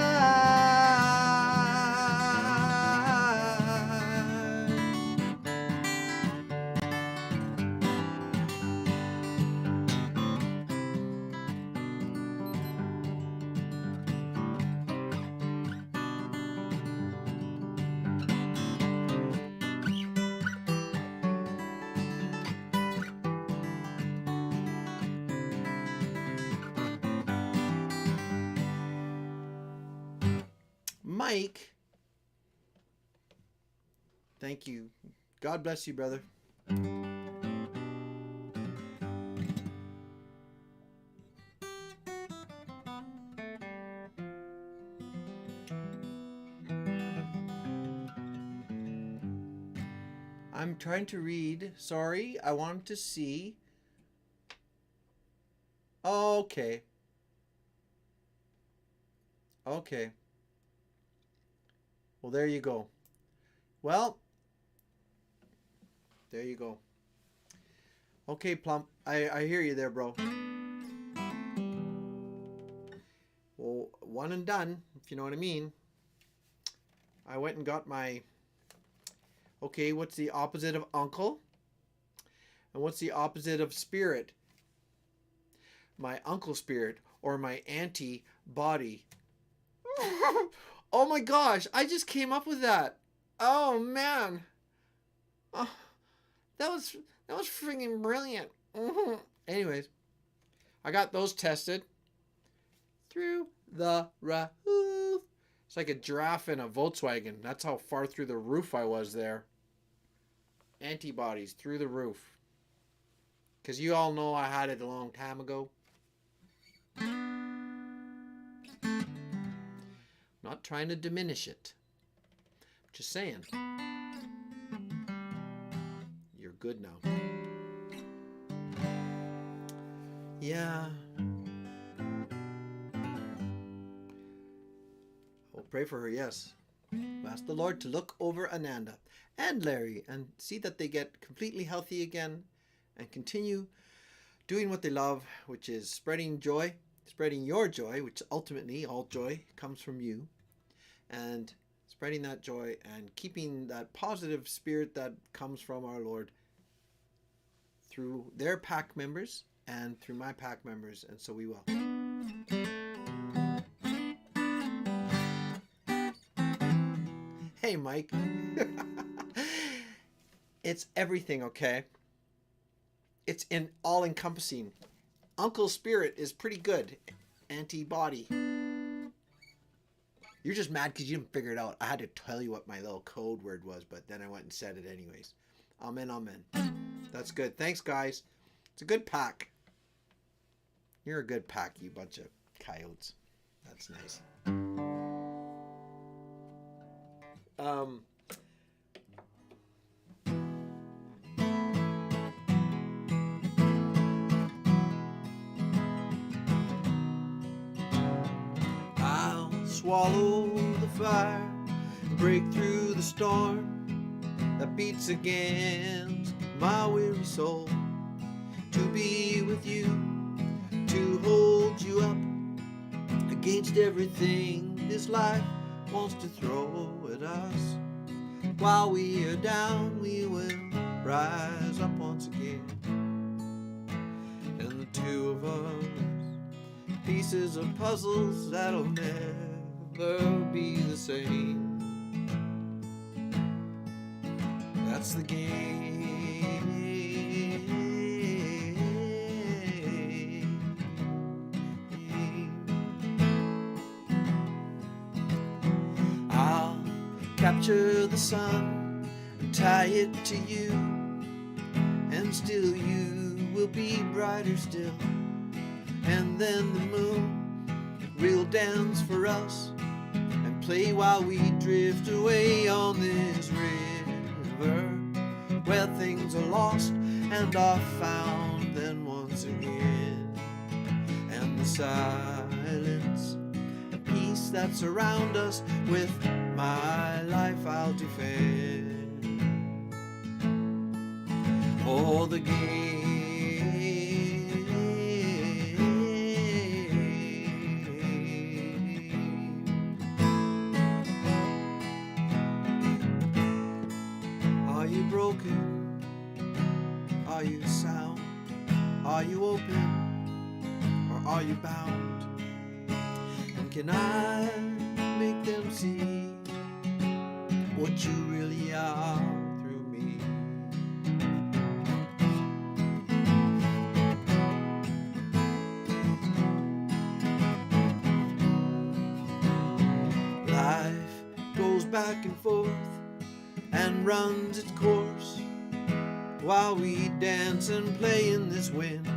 S1: Mike, thank you. God bless you, brother. I'm trying to read. Sorry, I wanted to see. Okay. Okay. Well, there you go. Well, there you go. Okay, Plump. I hear you there, bro. Well, one and done, if you know what I mean. I went and got my... Okay, what's the opposite of uncle? And what's the opposite of spirit? My uncle spirit or my auntie body. Oh my gosh, I just came up with that. Oh man. Oh, that was freaking brilliant. Anyways, I got those tested through the roof. It's like a giraffe in a Volkswagen. That's how far through the roof I was there. Antibodies through the roof. Because you all know I had it a long time ago. Not trying to diminish it. Just saying. You're good now. Yeah. We'll pray for her, yes. Ask the Lord to look over Ananda and Larry and see that they get completely healthy again and continue doing what they love, which is spreading joy, spreading your joy, which ultimately all joy comes from you, and spreading that joy and keeping that positive spirit that comes from our Lord through their pack members and through my pack members, and so we will. Hey, Mike. It's everything, okay? It's in all-encompassing. Uncle Spirit is pretty good. Antibody. You're just mad because you didn't figure it out. I had to tell you what my little code word was, but then I went and said it anyways. Amen, amen. That's good. Thanks, guys. It's a good pack. You're a good pack, you bunch of coyotes. That's nice. Um, I'll swallow the fire, break through the storm that beats against my weary soul, to be with you, to hold you up against everything this life wants to throw at us. While we are down, we will rise up once again. And the two of us, pieces of puzzles that'll never be the same. That's the game. I'll capture the sun and tie it to you, and still you will be brighter still. And then the moon will dance for us and play while we drift away on this river, where things are lost and are found then once again. And the silence and peace that surround us, with my life I'll defend. Oh, the game. Are you broken? Are you sound? Are you open? Or are you bound? And can I make them see what you really are through me? Life goes back and forth and runs its course while we dance and play in this wind.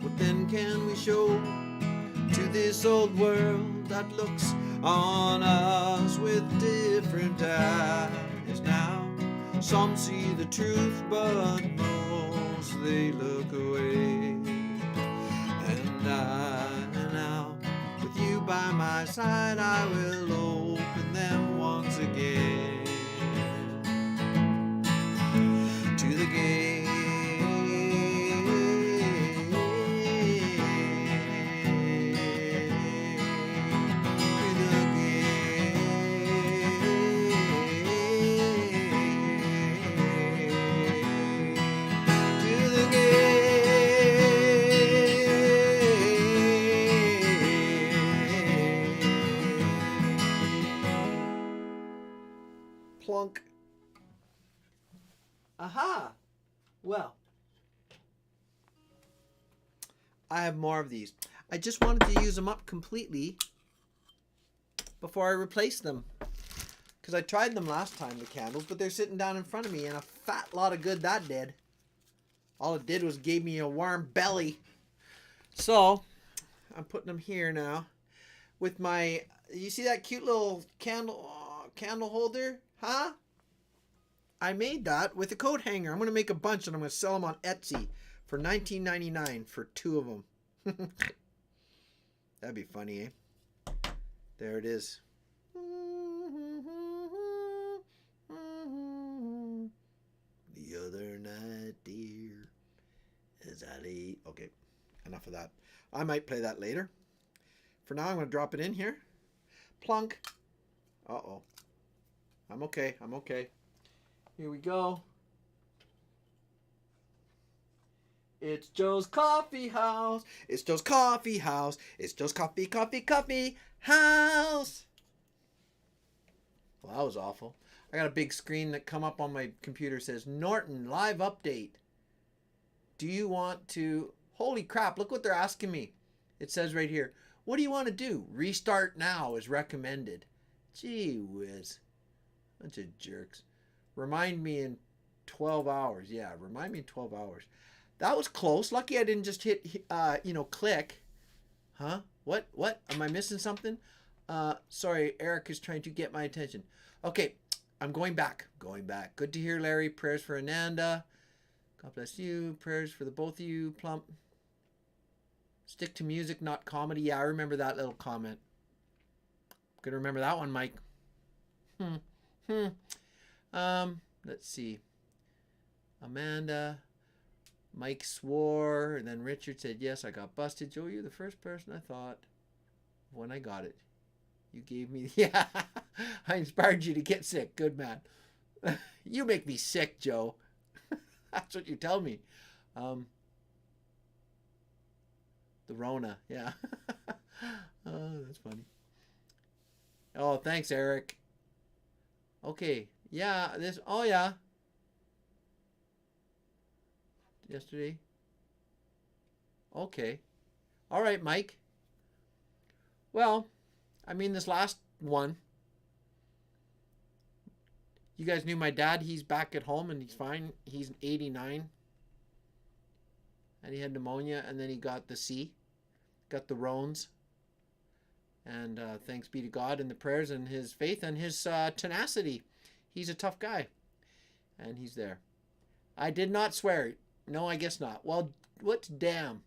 S1: What then can we show to this old world that looks on us with different eyes now? Some see the truth, but most they look away. And I, now with you by my side, I will open them once again. To the game. Plunk. Aha! Well, I have more of these. I just wanted to use them up completely before I replace them, because I tried them last time, the candles, but they're sitting down in front of me, and a fat lot of good that did. All it did was gave me a warm belly. So I'm putting them here now with my, you see that cute little candle holder, huh? I made that with a coat hanger. I'm going to make a bunch and I'm going to sell them on Etsy for $19.99 for 2 of them. That'd be funny, eh? There it is. The other night, dear, as I lay. Okay, enough of that. I might play that later. For now, I'm going to drop it in here. Plunk. Uh-oh. I'm okay. I'm okay. Here we go. It's Joe's Coffee House. It's Joe's Coffee House. It's Joe's Coffee House. Well, that was awful. I got a big screen that come up on my computer, says Norton live update. Do you want to... Holy crap, look what they're asking me. It says right here, what do you want to do? Restart now is recommended. Gee whiz. Bunch of jerks. Remind me in 12 hours. Yeah, remind me in 12 hours. That was close. Lucky I didn't just hit, click. Huh? What? Am I missing something? Sorry, Eric is trying to get my attention. Okay, I'm going back. Good to hear, Larry. Prayers for Ananda. God bless you. Prayers for the both of you. Plump. Stick to music, not comedy. Yeah, I remember that little comment. Gonna remember that one, Mike. Let's see. Amanda. Mike swore, and then Richard said, yes, I got busted. Joe, you're the first person I thought when I got it. You gave me, yeah, I inspired you to get sick. Good man. You make me sick, Joe. That's what you tell me. The Rona, yeah. Oh, that's funny. Oh, thanks, Eric. Okay, yeah, oh yeah. Yesterday. Okay. All right, Mike. Well, I mean, this last one, you guys knew my dad. He's back at home and he's fine. He's 89. And he had pneumonia, and then he got the C, got the Rones. And thanks be to God and the prayers and his faith and his tenacity. He's a tough guy. And he's there. I did not swear. No, I guess not. Well, what's damn?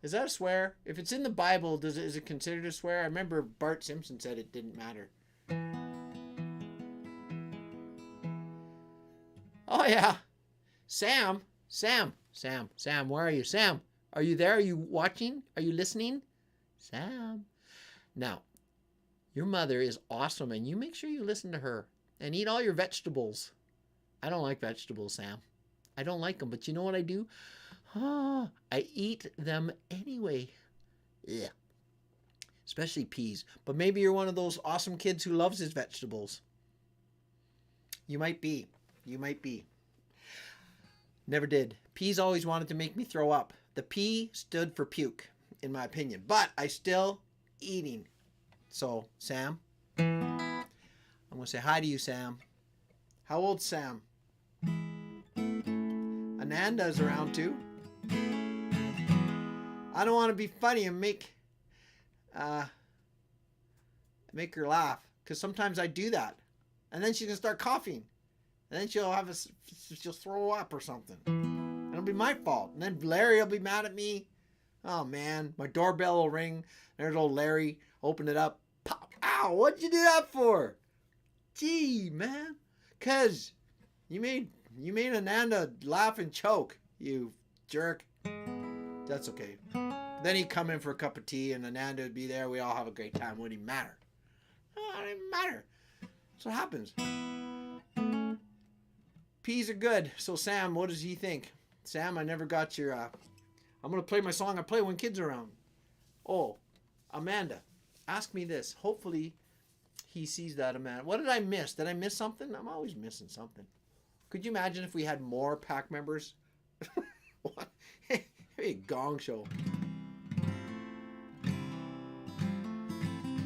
S1: Is that a swear? If it's in the Bible, is it considered a swear? I remember Bart Simpson said it didn't matter. Oh, yeah. Sam, where are you? Sam, are you there? Are you watching? Are you listening? Sam. Now, your mother is awesome, and you make sure you listen to her and eat all your vegetables. I don't like vegetables, Sam. I don't like them, but you know what I do? Oh, I eat them anyway. Yeah. Especially peas. But maybe you're one of those awesome kids who loves his vegetables. You might be. Never did. Peas always wanted to make me throw up. The P stood for puke, in my opinion. But I still eating. So, Sam, I'm going to say hi to you, Sam. How old's Sam? Ananda's around too. I don't want to be funny and make her laugh, because sometimes I do that, and then she's gonna start coughing, and then she'll throw up or something. It'll be my fault, and then Larry will be mad at me. Oh man, my doorbell will ring. There's old Larry. Open it up. Pop. Ow! What'd you do that for? Gee, man, 'cause you made Ananda laugh and choke, you jerk. That's okay. Then he'd come in for a cup of tea and Ananda would be there. We all have a great time. Wouldn't even matter. Oh, it didn't matter. That's what happens. Peas are good. So Sam, what does he think? Sam, I never got your... I'm going to play my song I play when kids are around. Oh, Amanda, ask me this. Hopefully he sees that, Amanda. What did I miss? Did I miss something? I'm always missing something. Could you imagine if we had more pack members? What? Hey, gong show.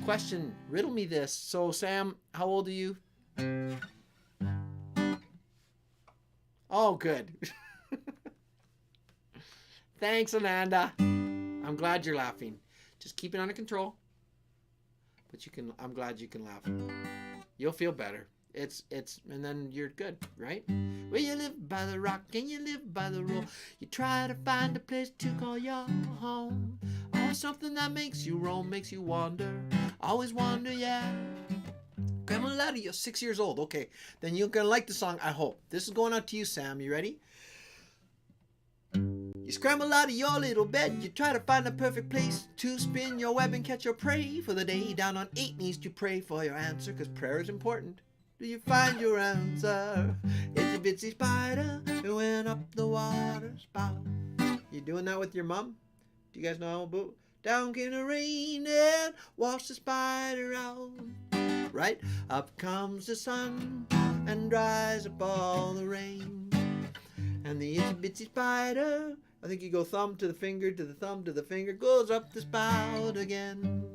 S1: Question, riddle me this. So, Sam, how old are you? Oh, good. Thanks, Ananda. I'm glad you're laughing. Just keep it under control. But I'm glad you can laugh. You'll feel better. And then you're good, right? Well, you live by the rock and you live by the roll. You try to find a place to call your home. Always something that makes you roam, makes you wander. Always wonder, yeah. Grandma Laddie, you're 6 years old. Okay, then you're gonna like the song, I hope. This is going out to you, Sam. You ready? You scramble out of your little bed. You try to find a perfect place to spin your web and catch your prey for the day. Down on 8 knees to pray for your answer, because prayer is important. Do you find your answer? It's a bitsy spider who went up the water spout. You doing that with your mom? Do you guys know how about? Down came the rain and washed the spider out. Right? Up comes the sun and dries up all the rain. And the itsy bitsy spider, I think you go thumb to the finger, to the thumb to the finger, goes up the spout again.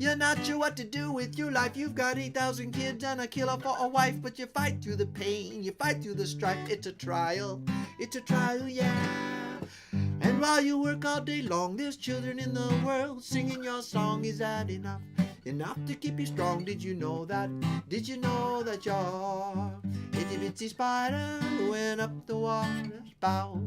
S1: You're not sure what to do with your life. You've got 8,000 kids and a killer for a wife, but you fight through the pain, you fight through the strife. It's a trial, yeah. And And while you work all day long, there's children in the world singing your song. Is that enough? Enough to keep you strong? Did you know that? Did you know that your itty bitsy spider went up the water spout?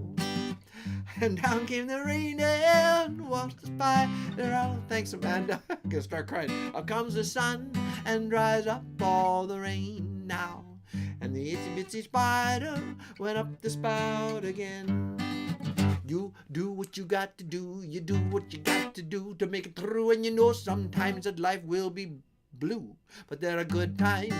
S1: And down came the rain and washed the spider out. Thanks, Amanda. I'm gonna start crying. Up comes the sun and dries up all the rain now. And the itsy bitsy spider went up the spout again. You do what you got to do. You do what you got to do to make it through. And you know sometimes that life will be blue, but there are good times,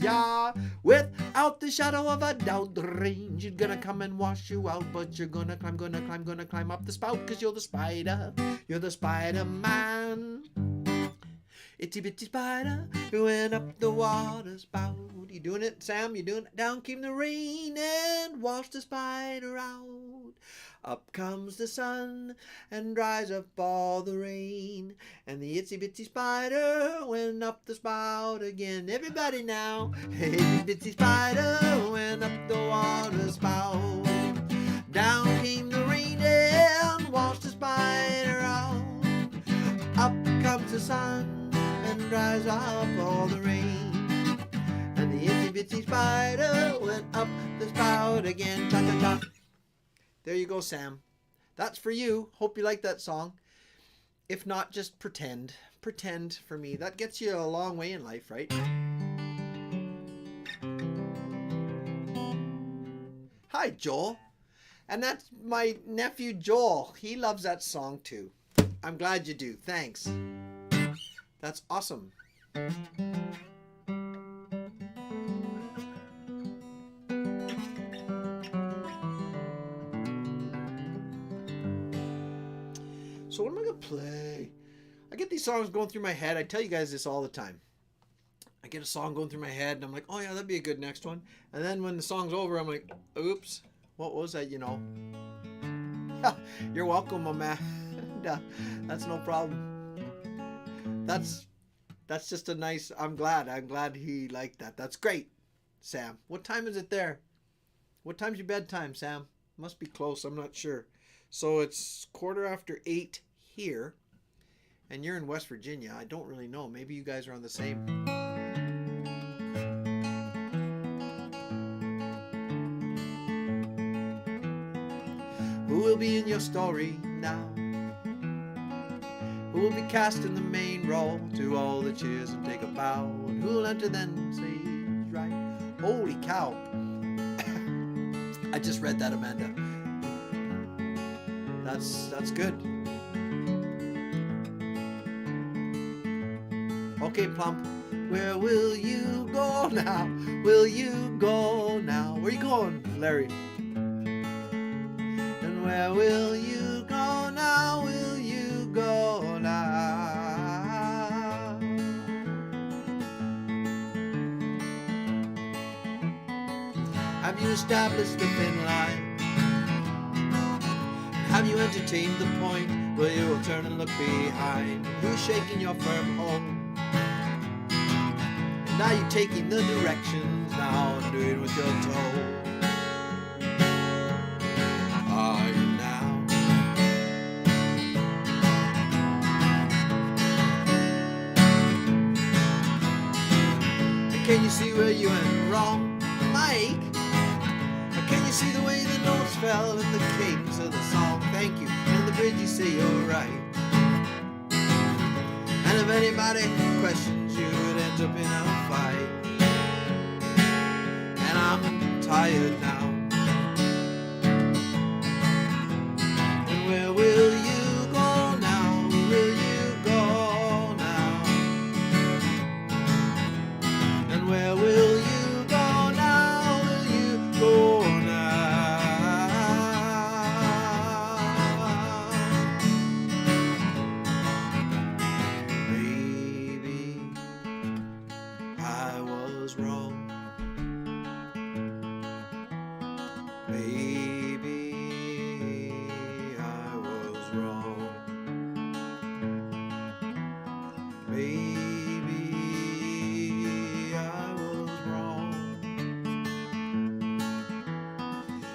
S1: yeah. Without the shadow of a doubt, the rain's gonna come and wash you out. But you're gonna climb up the spout, 'cause you're the Spider-Man. Itsy bitsy spider who went up the water spout. You doing it, Sam? You doing it? Down came the rain and washed the spider out. Up comes the sun and dries up all the rain. And the itsy bitsy spider went up the spout again. Everybody now. Itsy bitsy spider went up the water spout. Down came the rain and washed the spider out. Up comes the sun and dries up all the rain. And the itsy bitsy spider went up the spout again. Cha cha cha. There you go, Sam. That's for you. Hope you like that song. If not, just pretend. Pretend for me. That gets you a long way in life, right? Hi, Joel. And that's my nephew, Joel. He loves that song, too. I'm glad you do. Thanks. That's awesome. So what am I going to play? I get these songs going through my head. I tell you guys this all the time. I get a song going through my head and I'm like, oh yeah, that'd be a good next one. And then when the song's over, I'm like, oops, what was that, you know? You're welcome, Amanda. That's no problem. That's just a nice, I'm glad he liked that. That's great, Sam. What time is it there? What time's your bedtime, Sam? Must be close, I'm not sure. So it's 8:15 here, and you're in West Virginia. I don't really know. Maybe you guys are on the same. Who will be in your story now? Who will be cast in the main role? To all the cheers and take a bow. And who'll enter then say right? Holy cow. I just read that, Amanda. That's good. Okay, Plump. Where will you go now? Will you go now? Where you going, Larry? And where will you go now? Will you go now? Have you established the thin line? Have you entertained the point where you will turn and look behind? Who's shaking your firm home? And are you taking the directions now and doing what you're told? Are you now? And can you see where you went wrong, Mike? Can you see the way the notes fell in the cadence of the song? Thank you. And the bridge you say you're right. And if anybody questions you, it ends up in a fight. And I'm tired now. And where will you go now? Will you go now? And where will you go now? Will you go now?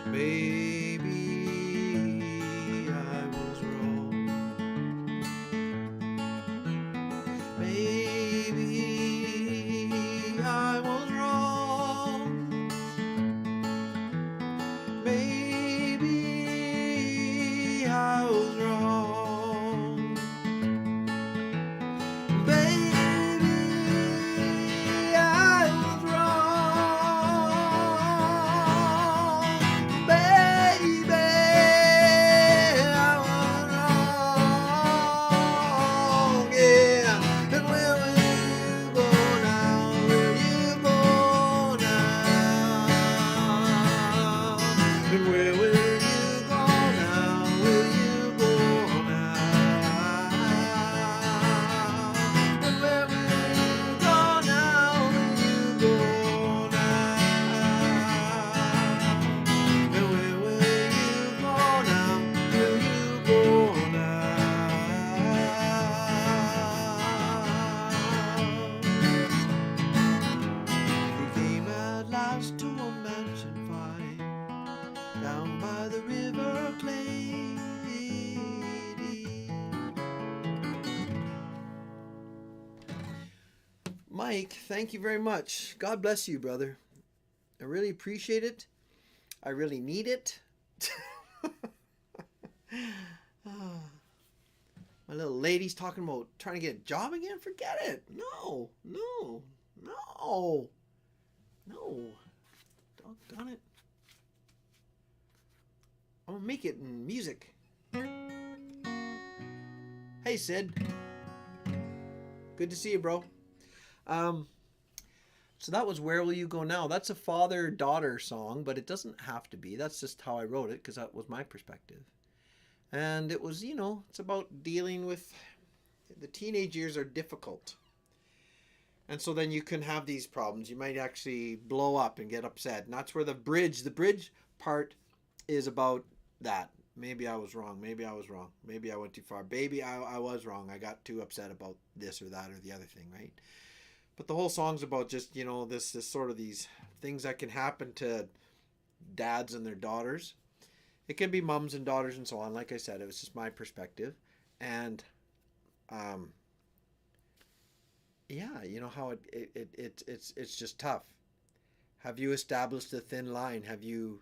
S1: Baby, Mike, thank you very much. God bless you, brother. I really appreciate it. I really need it. My little lady's talking about trying to get a job again. Forget it. No. Doggone it. I'm gonna make it in music. Hey, Sid. Good to see you, bro. So that was Where Will You Go Now? That's a father-daughter song, but it doesn't have to be. That's just how I wrote it because that was my perspective. And it was, it's about dealing with the teenage years are difficult. And so then you can have these problems. You might actually blow up and get upset. And that's where the bridge part is about that. Maybe I was wrong. Maybe I went too far. Maybe I was wrong. I got too upset about this or that or the other thing, right? But the whole song's about just, this sort of these things that can happen to dads and their daughters. It can be mums and daughters and so on. Like I said, it was just my perspective. And, yeah, how it's just tough. Have you established a thin line? Have you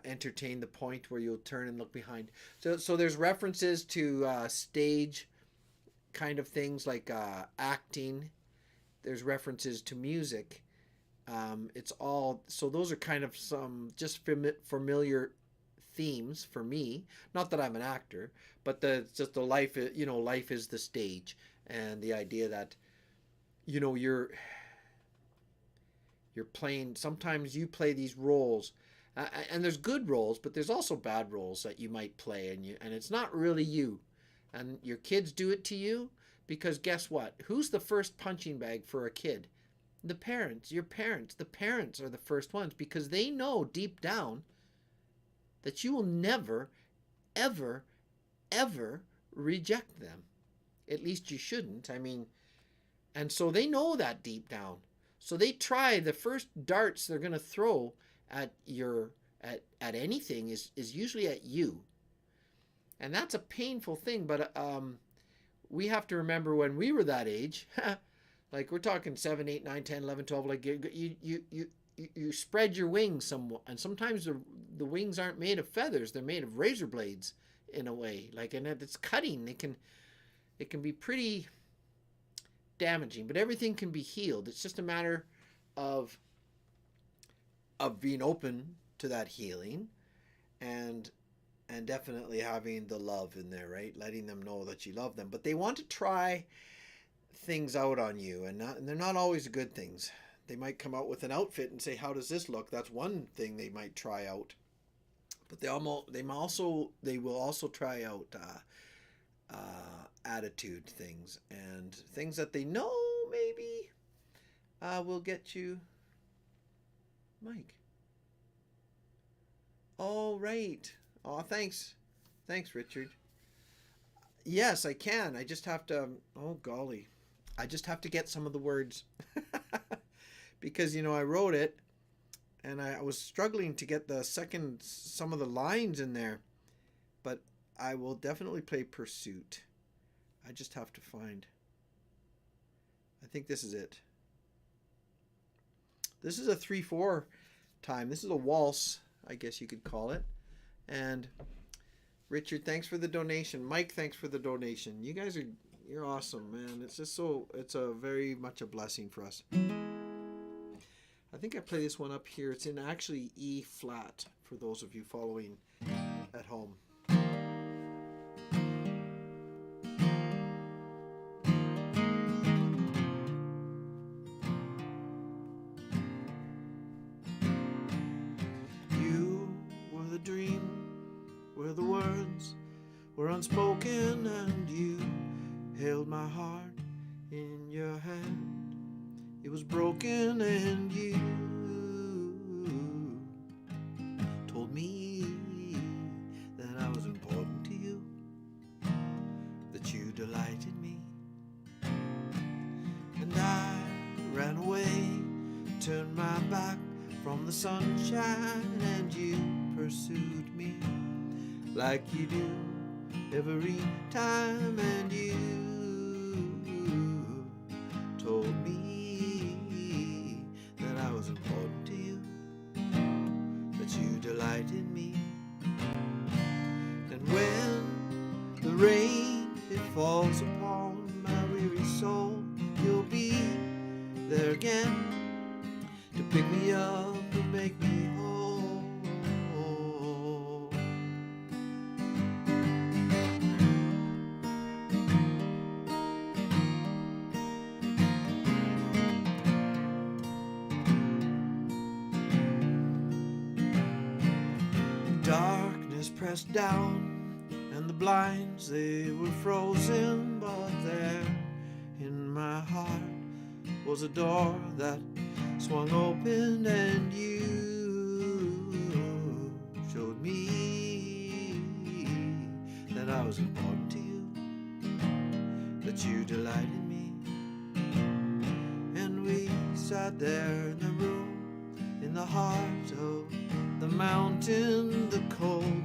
S1: entertained the point where you'll turn and look behind? So there's references to stage kind of things like acting. There's references to music. It's all, so those are kind of some just familiar themes for me. Not that I'm an actor, but just the life, life is the stage, and the idea that, you're playing, sometimes you play these roles, and there's good roles, but there's also bad roles that you might play, and it's not really you, and your kids do it to you. Because guess what? Who's the first punching bag for a kid? The parents, your parents. The parents are the first ones because they know deep down that you will never, ever, ever reject them. At least you shouldn't. And so they know that deep down. So they try, the first darts they're going to throw at at anything is usually at you. And that's a painful thing, but we have to remember when we were that age, like we're talking 7, 8, 9, 10, 11, 12, like you spread your wings somewhat, and sometimes the wings aren't made of feathers, they're made of razor blades in a way, and it's cutting. It can be pretty damaging, but everything can be healed. It's just a matter of being open to that healing and definitely having the love in there, right? Letting them know that you love them. But they want to try things out on you, and they're not always good things. They might come out with an outfit and say, how does this look? That's one thing they might try out. But they will also try out attitude things and things that they know maybe will get you. Mike. Oh, right. Oh, thanks. Thanks, Richard. Yes, I can. I just have to, oh, golly. I just have to get some of the words. Because, I wrote it, and I was struggling to get some of the lines in there. But I will definitely play Pursuit. I just have to find. I think this is it. This is a 3/4 time. This is a waltz, I guess you could call it. And Richard, thanks for the donation. Mike, thanks for the donation. You guys you're awesome, man. It's just it's a very much a blessing for us. I think I play this one up here. It's in actually E flat for those of you following at home. Unspoken, and you held my heart in your hand. It was broken, and you told me that I was important to you, that you delighted me. And I ran away, turned my back from the sunshine, and you pursued me like you do every time, and you told me delight in me. And when the rain it falls upon my weary soul, you'll be there again to pick me up and make me whole. Darkness pressed down and the blinds they were frozen, but there in my heart was a door that swung open, and you showed me that I was important to you, that you delight in me. And we sat there in the room, in the heart of the mountain, the cold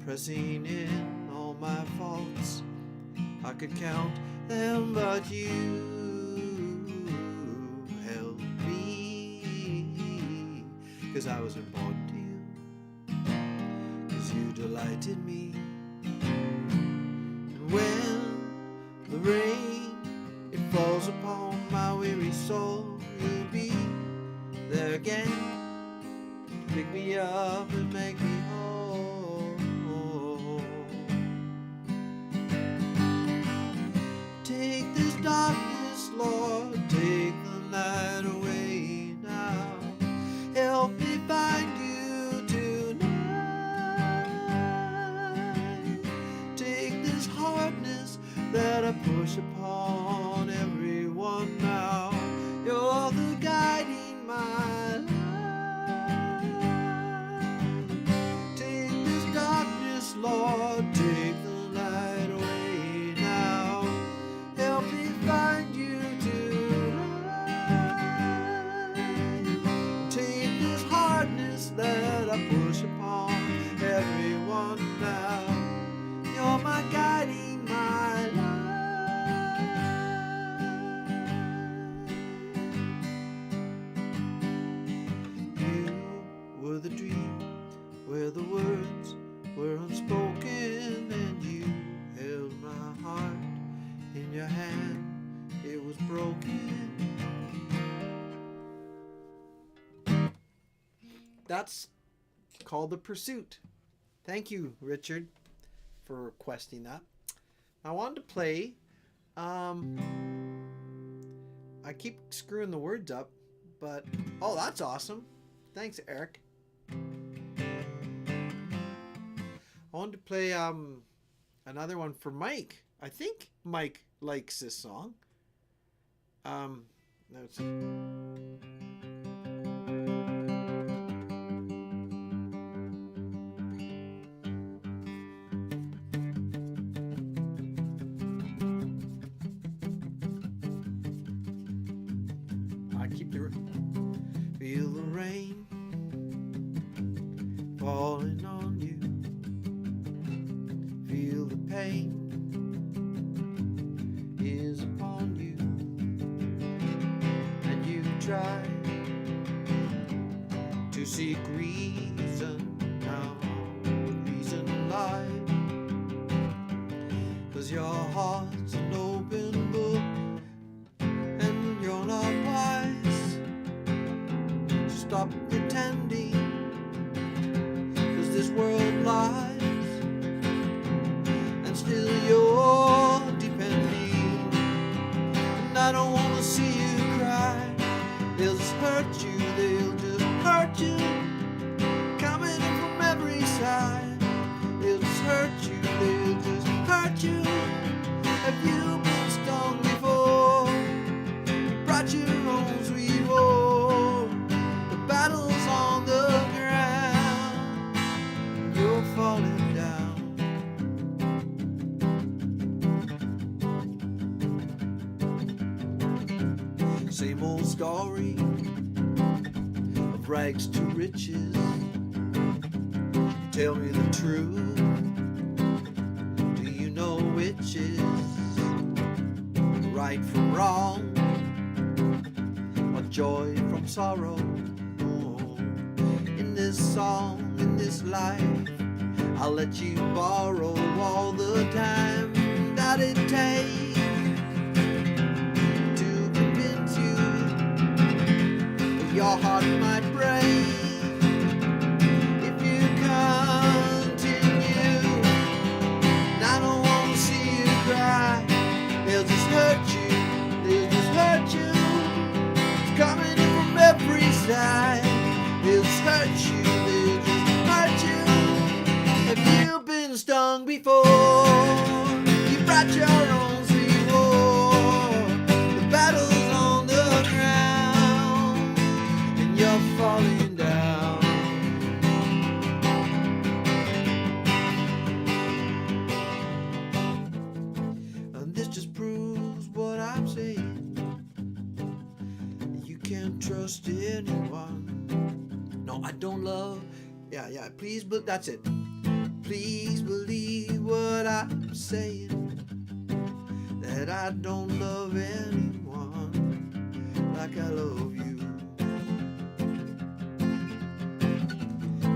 S1: pressing in all my faults. I could count them, but you held me, 'cause I was important to you, 'cause you delight in me. And when the rain it falls upon my weary soul, you'll be there again, pick me up and make me whole. Take this darkness, Lord, take the night away now. Help me find you tonight. Take this hardness that I push upon everyone now. You're the guiding my life. Lord, take the night away now. Help me find you tonight. Take this hardness that I push upon everyone now. You're my guiding, my life. You were the dream where the words were unspoken, and you held my heart in your hand. It was broken. That's called The Pursuit. Thank you, Richard, for requesting that. I wanted to play I keep screwing the words up, but oh, that's awesome. Thanks, Eric. I wanted to play another one for Mike. I think Mike likes this song. Let's see. I keep the feel the rain falling on you. Feel the pain is upon you, and you try to seek reason now, reason lies, 'cause your heart's an open book and you're not wise. So stop pretending, 'cause this world lies. Still you're depending, and I don't want to see you cry. They'll just hurt you, they'll just hurt you, coming in from every side. They'll just hurt you, they'll just hurt you. Have you been stung before? Brought your own sweet war. The battle's on the ground, you're falling down. Same old story of rags to riches. Tell me the truth. Do you know which is right from wrong, or joy from sorrow? Oh, in this song, in this life. I'll let you borrow all the time that it takes to convince you that your heart might break if you continue. And I don't want to see you cry. They'll just hurt you. They'll just hurt you. It's coming in from every side. They'll just hurt you. They'll just hurt you. Have you been stung before? You brought your own sweet war. The battle's on the ground, and you're falling down. And this just proves what I'm saying. You can't trust anyone. No, I don't love. Yeah, please, but that's it. Please believe what I'm saying, that I don't love anyone like I love you.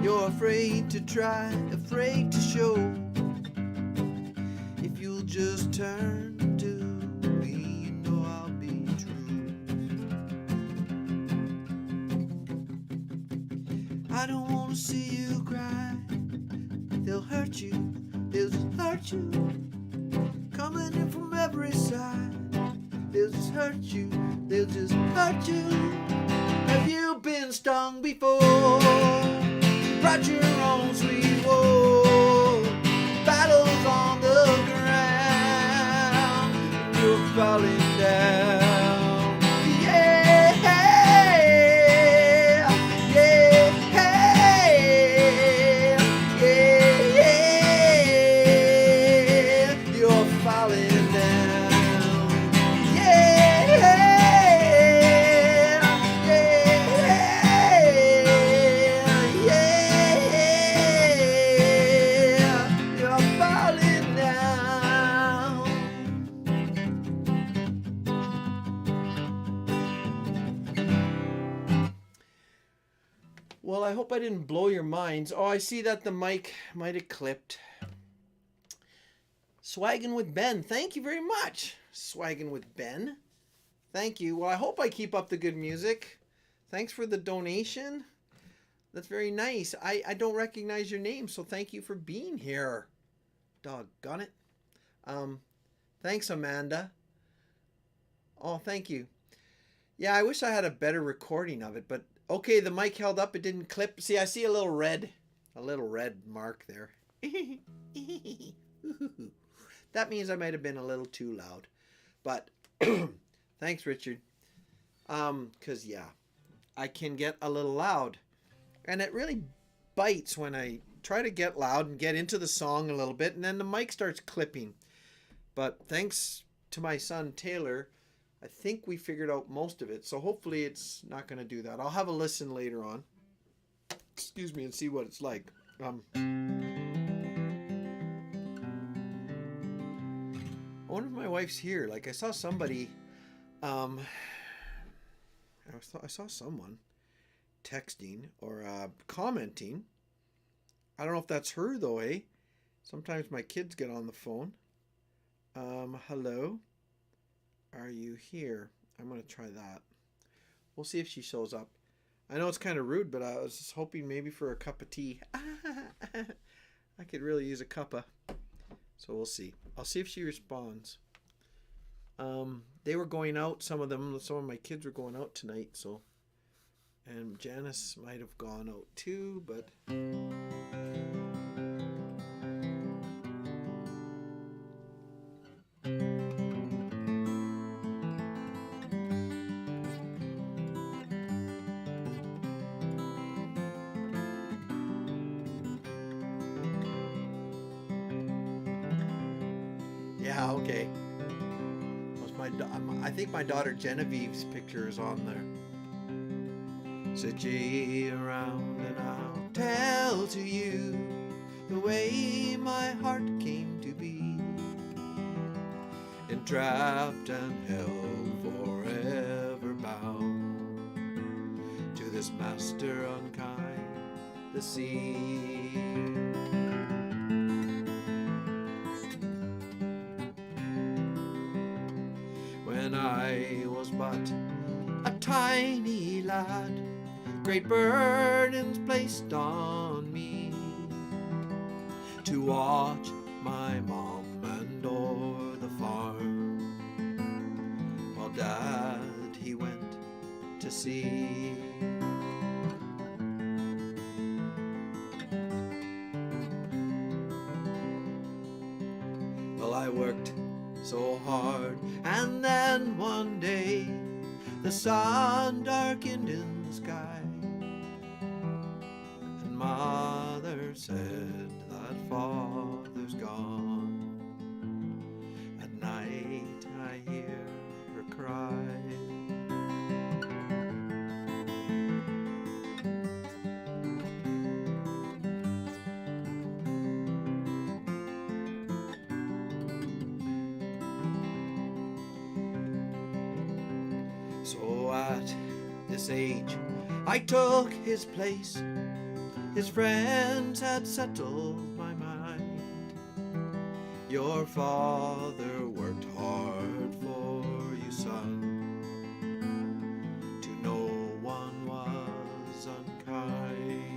S1: You're afraid to try, afraid to show. If you'll just turn to me, you know I'll be true. I don't want to see you cry. They'll hurt you, they'll just hurt you. Coming in from every side. They'll just hurt you, they'll just hurt you. Have you been stung before? You brought your own sweet woe. Battles on the ground, you're falling down. Well, I hope I didn't blow your minds. Oh, I see that the mic might have clipped. Swaggin' with Ben. Thank you very much. Swaggin' with Ben. Thank you. Well, I hope I keep up the good music. Thanks for the donation. That's very nice. I don't recognize your name, so thank you for being here. Doggone it. Thanks, Amanda. Oh, thank you. Yeah, I wish I had a better recording of it, but okay, the mic held up. It didn't clip. See, I see a little red mark there. That means I might have been a little too loud. But thanks, Richard. Because, yeah, I can get a little loud. And it really bites when I try to get loud and get into the song a little bit, and then the mic starts clipping. But thanks to my son, Taylor, I think we figured out most of it. So hopefully it's not going to do that. I'll have a listen later on. Excuse me, and see what it's like. I wonder if my wife's here. Like, I saw somebody, I saw someone texting or commenting. I don't know if that's her though, eh? Sometimes my kids get on the phone. Hello? Are you here? I'm going to try that. We'll see if she shows up. I know it's kind of rude, but I was just hoping maybe for a cup of tea. I could really use a cuppa. So we'll see. I'll see if she responds. They were going out, some of my kids were going out tonight, so. And Janice might have gone out too, but. Yeah, okay. I think my daughter Genevieve's picture is on there. Sit ye around and I'll tell to you the way my heart came to be, entrapped and held forever bound to this master unkind the sea. When I was but a tiny lad, great burdens placed on me, to watch my mom and o'er the farm, while Dad he went to sea. Well, I worked so hard, and then one day the sun darkened in the sky, and Mother said that Father's gone. At night I hear her cry. So at this age I took his place. His friends had settled my mind. Your father worked hard for you, son. To no one was unkind.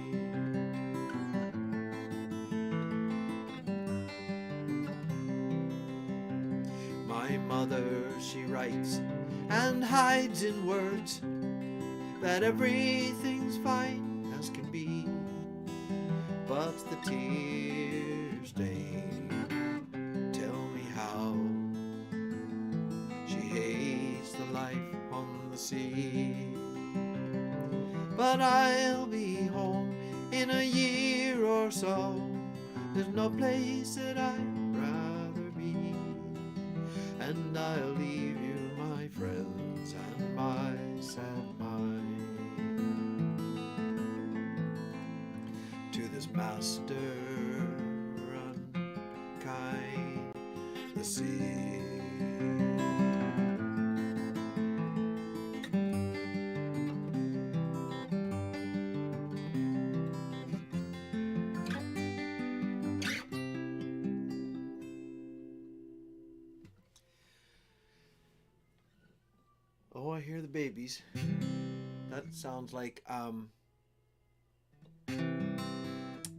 S1: My mother, she writes and hides in words that everything's fine as can be, but the tears they tell me how she hates the life on the sea. But I'll be home in a year or so. There's no place that I'd rather be, and I'll leave you, my friends, and my sad mind to this master unkind, the sea. Oh, I hear the babies. That sounds like,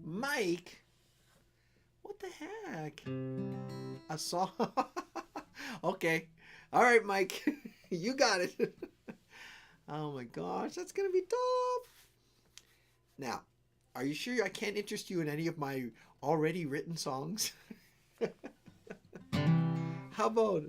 S1: Mike? What the heck? A song? Okay. All right, Mike. You got it. Oh my gosh, that's going to be tough. Now, are you sure I can't interest you in any of my already written songs? How about...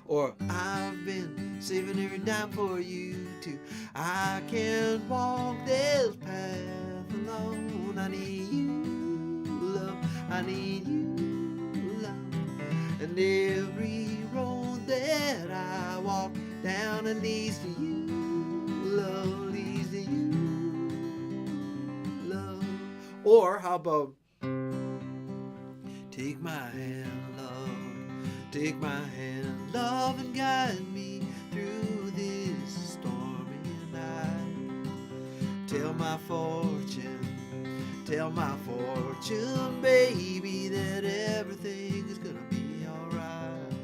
S1: Or I've been saving every dime for you too. I can't walk this path alone. I need you, love. I need you, love. And every road that I walk down and leads to you, love, leads to you, love. Or how about take my hand, love. Take my hand, love, and guide me through this stormy night. Tell my fortune, baby, that everything is gonna be alright.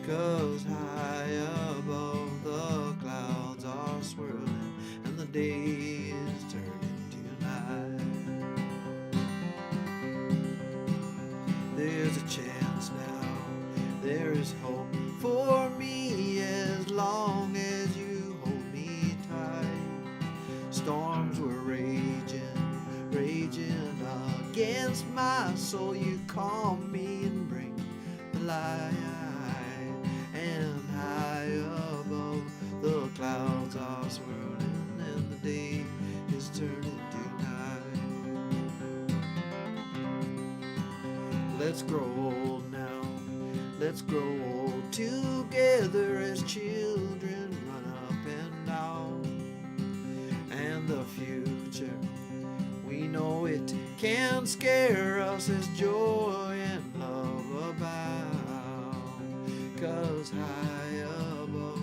S1: 'Cause high above the clouds are swirling, and the day is turning to night. There's a chance now. There is hope for me as long as you hold me tight. Storms were raging against my soul. You calm me and bring the light. And high above the clouds are swirling, and the day is turning to night. Let's grow old now. Let's grow old together as children, run up and down. And the future, we know it can scare us as joy and love abound. 'Cause high above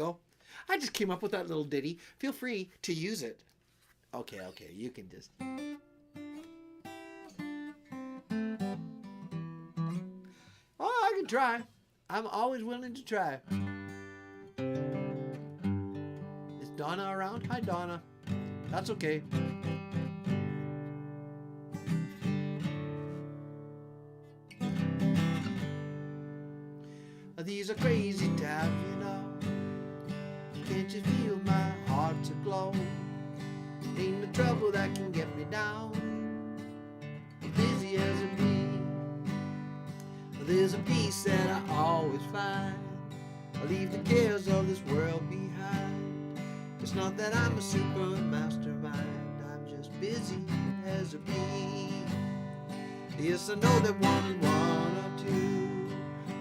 S1: go. I just came up with that little ditty. Feel free to use it. Okay, you can just... Oh, I can try. I'm always willing to try. Is Donna around? Hi, Donna. That's okay. These are crazy times, you know. Can't you feel my heart's aglow? Ain't no trouble that can get me down. Busy as a bee. There's a peace that I always find. I leave the cares of this world behind. It's not that I'm a super mastermind. I'm just busy as a bee. Yes, I know that 1 and 1 are 2.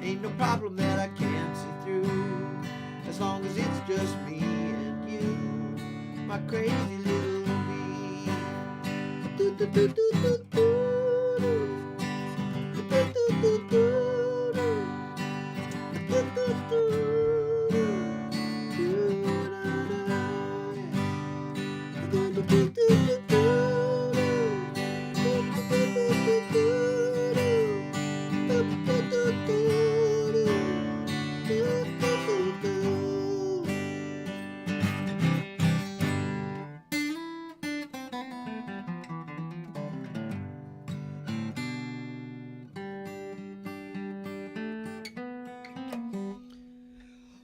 S1: Ain't no problem that I can't see through. As long as it's just me and you, my crazy little bee. Do do do do do do. Do do do do do. Do do do. Do do do do do.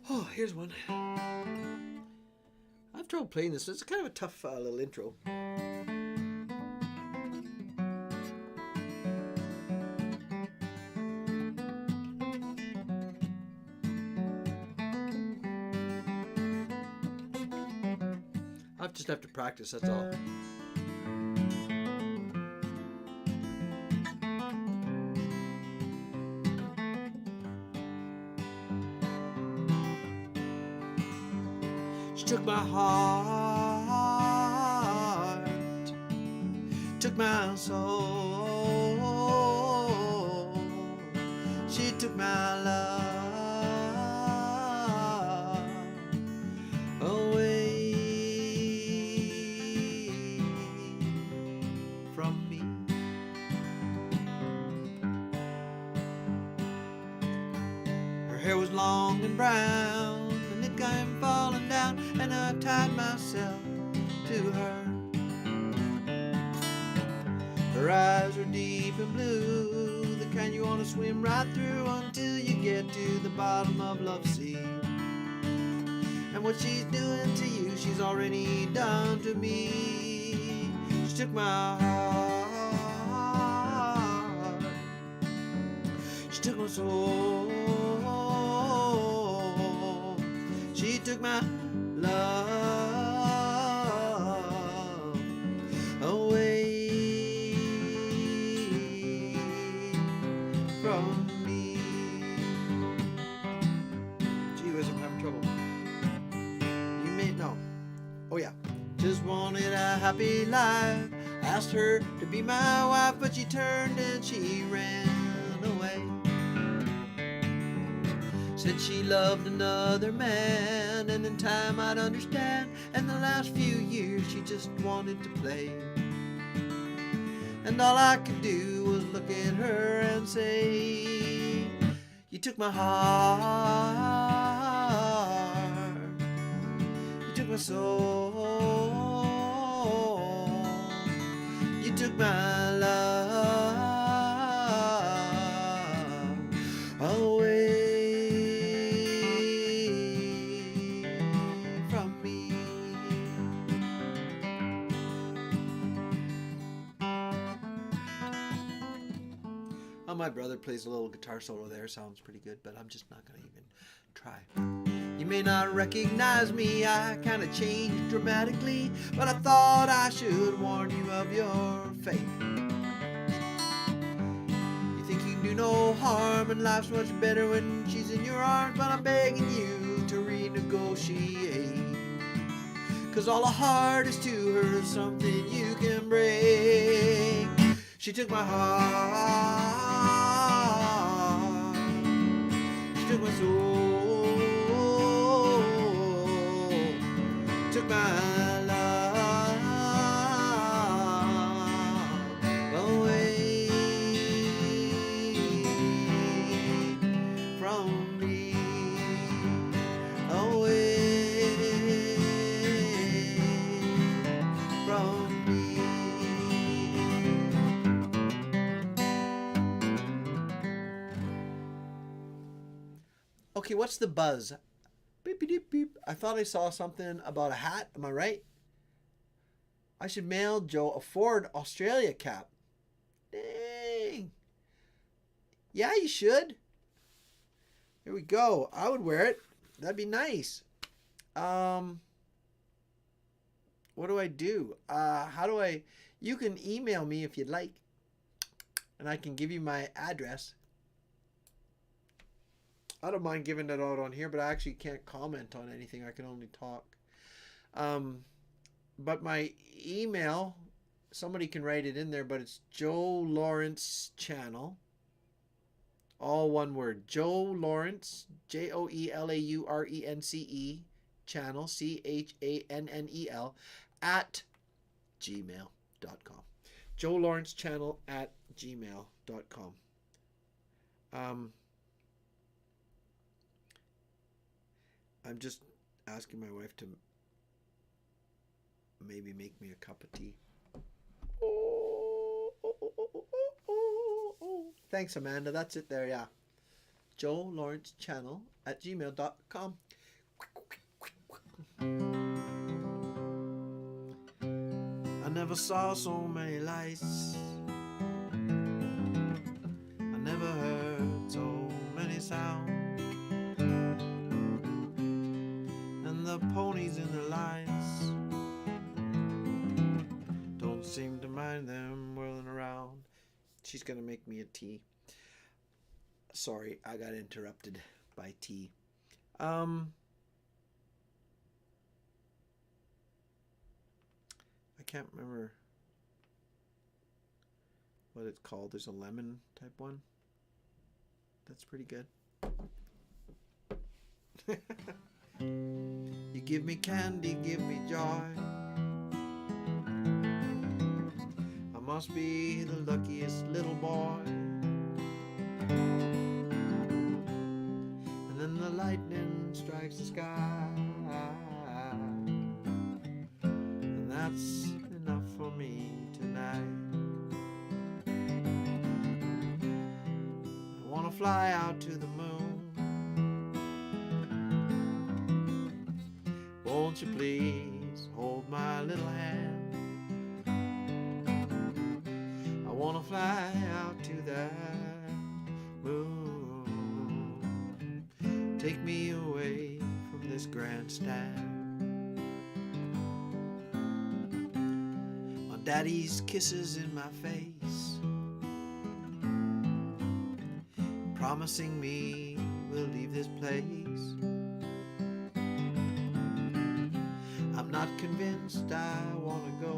S1: Oh, here's one. I've trouble playing this. It's kind of a tough little intro. I just have to practice, that's all. She took my heart, took my soul. She took my love away from me. Her hair was long and brown, and it came falling down, and I tied myself to her. Her eyes were deep and blue, the kind you want to swim right through until you get to the bottom of love's sea. And what she's doing to you, she's already done to me. She took my heart, she took my soul, she took my love away from me. Gee whiz, I'm having trouble. You may know. Oh yeah. Just wanted a happy life. Asked her to be my wife, but she turned and she ran away. Said she loved another man, and in time I'd understand. And the last few years she just wanted to play. And all I could do was look at her and say, you took my heart, you took my soul, you took my love away from me. Oh, my brother plays a little guitar solo there. Sounds pretty good, but I'm just not going to even try. You may not recognize me, I kind of changed dramatically, but I thought I should warn you of your fate. You think you can do no harm, and life's much better when she's in your arms, but I'm begging you to renegotiate. 'Cause all a heart is to her is something you can break. She took my heart, she took my soul, Okay, what's the buzz? Beep, beep, beep. I thought I saw something about a hat. Am I right? I should mail Joe a Ford Australia cap. Dang. Yeah, you should. Here we go. I would wear it. That'd be nice. What do I do? How do I... You can email me if you'd like. And I can give you my address. I don't mind giving it out on here, but I actually can't comment on anything. I can only talk. But my email, somebody can write it in there, but it's Joe Lawrence Channel. All one word. Joe Lawrence, JoeLaurence channel, CHANNEL, at gmail.com. Joe Lawrence Channel at gmail.com. I'm just asking my wife to maybe make me a cup of tea. Thanks, Amanda. That's it there, yeah. Joe Lawrence Channel at gmail.com. I never saw so many lights. I never heard so many sounds. And the ponies in the lines don't seem to mind them whirling around. She's gonna make me a tea. Sorry, I got interrupted by tea. I can't remember what it's called. There's a lemon type one. That's pretty good. You give me candy, give me joy. I must be the luckiest little boy. And then the lightning strikes the sky, and that's enough for me tonight. I wanna fly out to the moon. Won't you please hold my little hand? I wanna fly out to that moon. Take me away from this grandstand. My daddy's kisses in my face, promising me we'll leave this place. I'm not convinced I wanna go.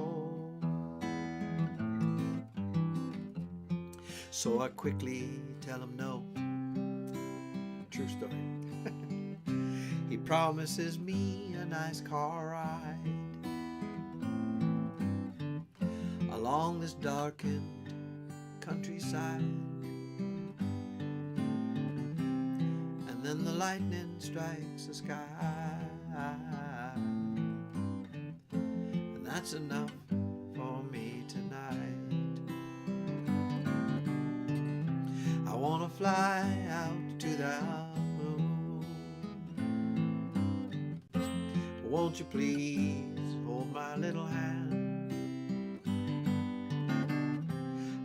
S1: So I quickly tell him no. True story. He promises me a nice car ride along this darkened countryside. And then the lightning strikes the sky, and that's enough for me tonight. I wanna fly out to the moon. Won't you please hold my little hand?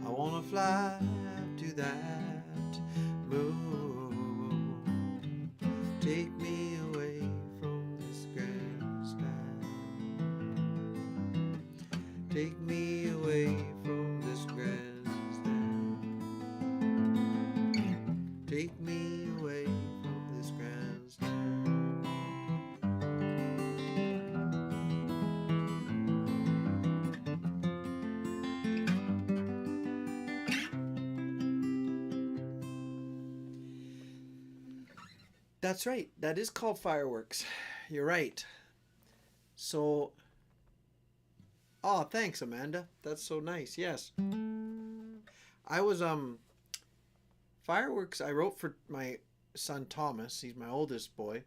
S1: I wanna fly out to that moon. Take me away from this grandstand. Take me away from this grandstand. Take me away from this grandstand. That's right. That is called fireworks. You're right. So, oh, thanks, Amanda. That's so nice. Yes. I was, fireworks I wrote for my son Thomas. He's my oldest boy.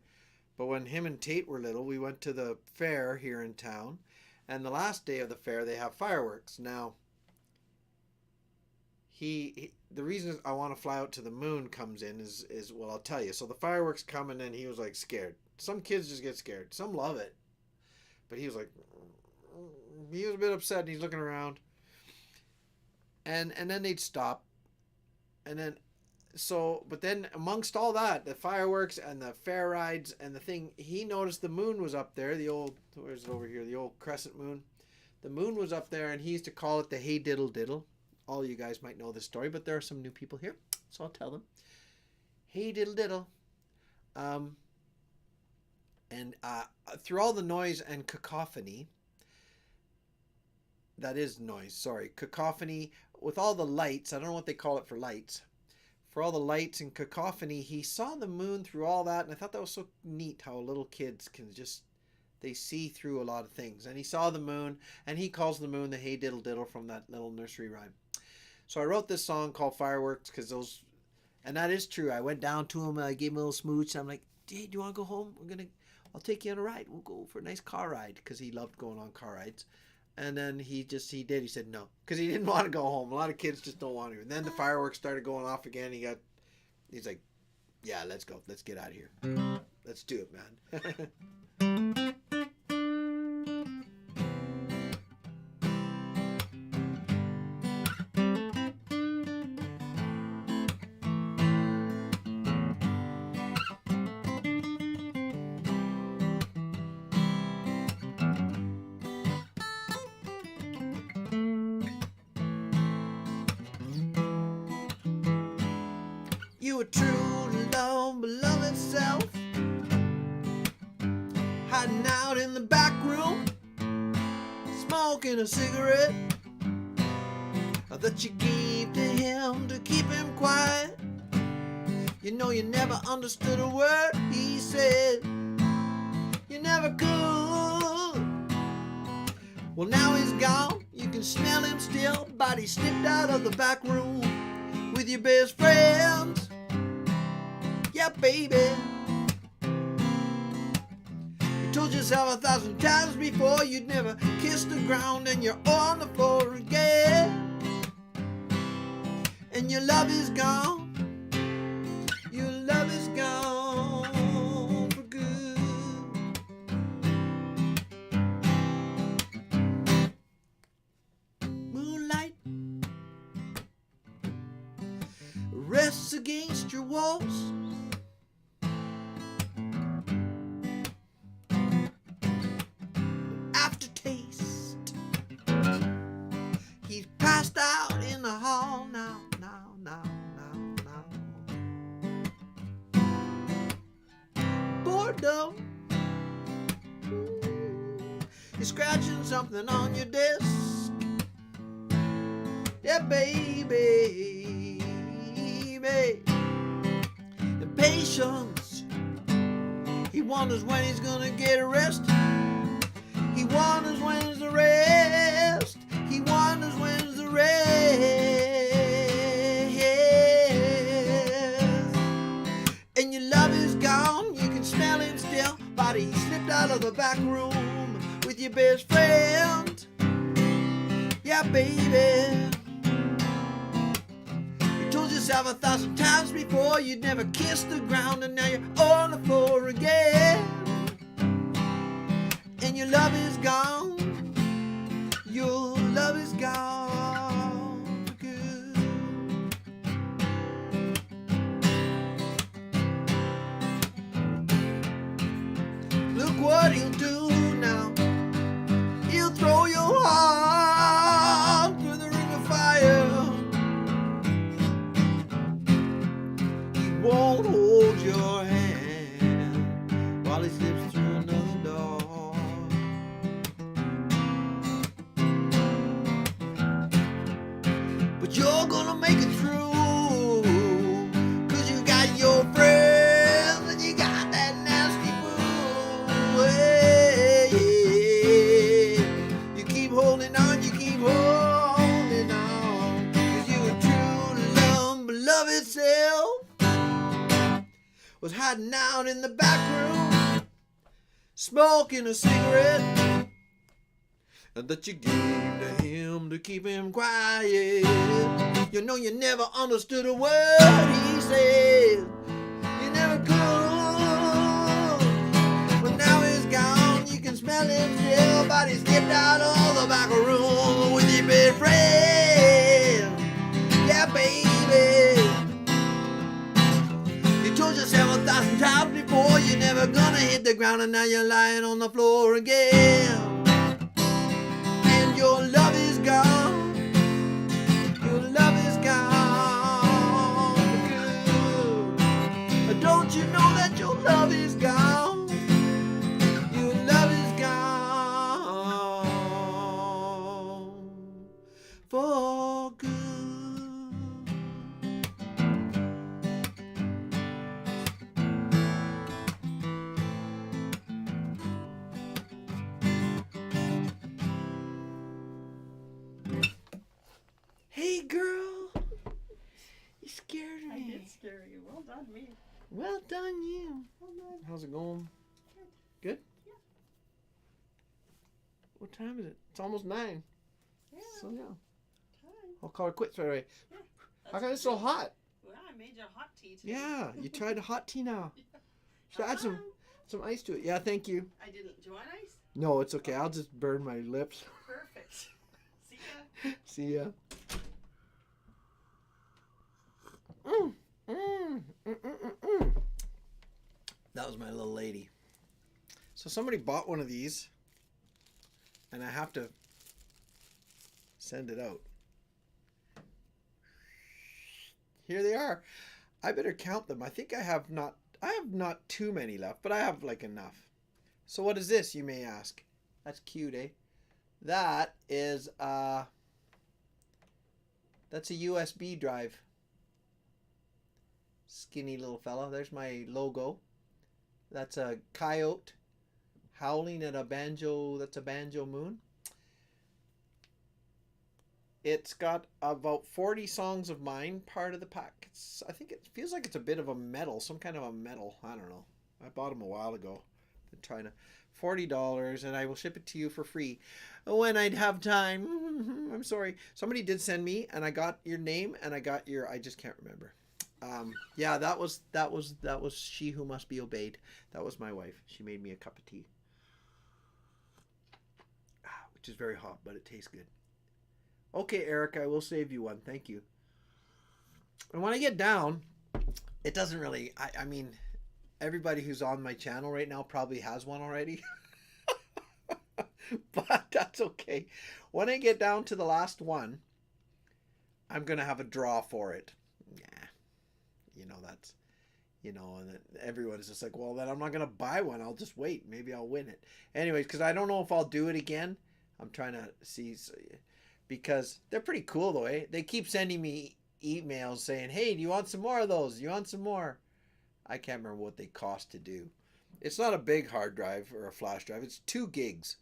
S1: But when him and Tate were little, we went to the fair here in town. And the last day of the fair, they have fireworks. Now, the reason I want to fly out to the moon comes in is well, I'll tell you. So the fireworks come, and then he was like scared. Some kids just get scared. Some love it, but he was like, he was a bit upset, and he's looking around, and then they'd stop, and then but then amongst all that, the fireworks and the fair rides and the thing, he noticed the moon was up there. The old, where's it over here? The old crescent moon. The moon was up there, and he used to call it the hey diddle diddle. All you guys might know this story, but there are some new people here, so I'll tell them. Hey diddle diddle. Through all the noise and cacophony, that is noise, sorry, cacophony, with all the lights, I don't know what they call it for lights, for all the lights and cacophony, he saw the moon through all that, and I thought that was so neat how little kids can just, they see through a lot of things. And he saw the moon, and he calls the moon the hey diddle diddle from that little nursery rhyme. So I wrote this song called Fireworks, because those, and that is true. I went down to him, I gave him a little smooch. I'm like, hey, do you want to go home? I'll take you on a ride. We'll go for a nice car ride, because he loved going on car rides. And then he did. He said no, because he didn't want to go home. A lot of kids just don't want to. And then the fireworks started going off again. He's like, yeah, let's go. Let's get out of here. Let's do it, man. You were true to love, beloved self, hiding out in the back room, smoking a cigarette that you gave to him to keep him quiet. You know you never understood a word he said. You never could. Well, now he's gone. You can smell him still, but he slipped out of the back room with your best friends. Yeah, baby. You told yourself 1,000 times before you'd never kiss the ground, and you're on the floor again. And your love is gone. Your love is gone for good. Moonlight rests against your walls. Aftertaste. He's passed out in the hall now. Boredom. You're scratching something on your desk. Yeah, baby. Impatience. He wonders when he's gonna get arrested. He wonders when's the rest. He wonders when's the rest. And your love is gone. You can smell him still, but he slipped out of the back room with your best friend. Yeah, baby. You told yourself 1,000 times before you'd never kiss the ground, and now you're on the floor again. And your love is gone. Your love is gone for good. Look what he'll do now. He'll throw your heart through the ring of fire. He won't hold your hand while he slips through another door. But you're gonna make it through, 'cause you got your friends and you got that nasty boo. Hey, you keep holding on, 'cause you were true to love, beloved self was hiding out in the back room, smoking a cigarette that you gave to him to keep him quiet. You know you never understood a word he said. You never could. But now he's gone, you can smell him still. But he skipped out of the back room with your best friend. Yeah, baby. You told yourself 1,000 times before you're never gonna hit the ground, and now you're lying on the floor again. And your love is gone. Your love is gone for good. Don't you know that your love is gone? Your love is gone for good. Hey, girl. You scared me.
S2: I did scare you. Well done, me.
S1: Well done, you.
S2: Well done.
S1: How's it going? Good?
S2: Yeah.
S1: What time is it? It's almost 9.
S2: Yeah.
S1: So, yeah.
S2: Time.
S1: I'll call it quits right away.
S2: Yeah.
S1: How come it's so hot?
S2: Well, I made you a hot tea today.
S1: Yeah, you tried a hot tea now.
S2: Yeah.
S1: Should I add some ice to it? Yeah, thank you.
S2: I didn't. Do you want ice?
S1: No, it's okay. I'll just burn my lips.
S2: Perfect. See ya.
S1: See ya. That was my little lady. So somebody bought one of these, and I have to send it out. Here they are. I better count them. I think I have not too many left, but I have like enough. So what is this, you may ask? That's cute, eh? That is that's a USB drive. Skinny little fella. There's my logo. That's a coyote howling at a banjo. That's a banjo moon. It's got about 40 songs of mine, part of the pack. I think it feels like it's a bit of a metal, some kind of a metal. I don't know. I bought them a while ago. Been trying to $40, and I will ship it to you for free when I'd have time. I'm sorry. Somebody did send me, and I got your name, and I got your. I just can't remember. Yeah, that was She Who Must Be Obeyed. That was my wife. She made me a cup of tea, which is very hot, but it tastes good. Okay, Eric, I will save you one. Thank you. And when I get down, it doesn't really. I mean, everybody who's on my channel right now probably has one already. But that's okay. When I get down to the last one, I'm gonna have a draw for it. Yeah. You know, that's, you know, and everyone's just like, well, then I'm not going to buy one. I'll just wait. Maybe I'll win it. Anyways, because I don't know if I'll do it again. I'm trying to see, because they're pretty cool, though, eh? They keep sending me emails saying, hey, do you want some more of those? Do you want some more? I can't remember what they cost to do. It's not a big hard drive or a flash drive. It's 2 gigs.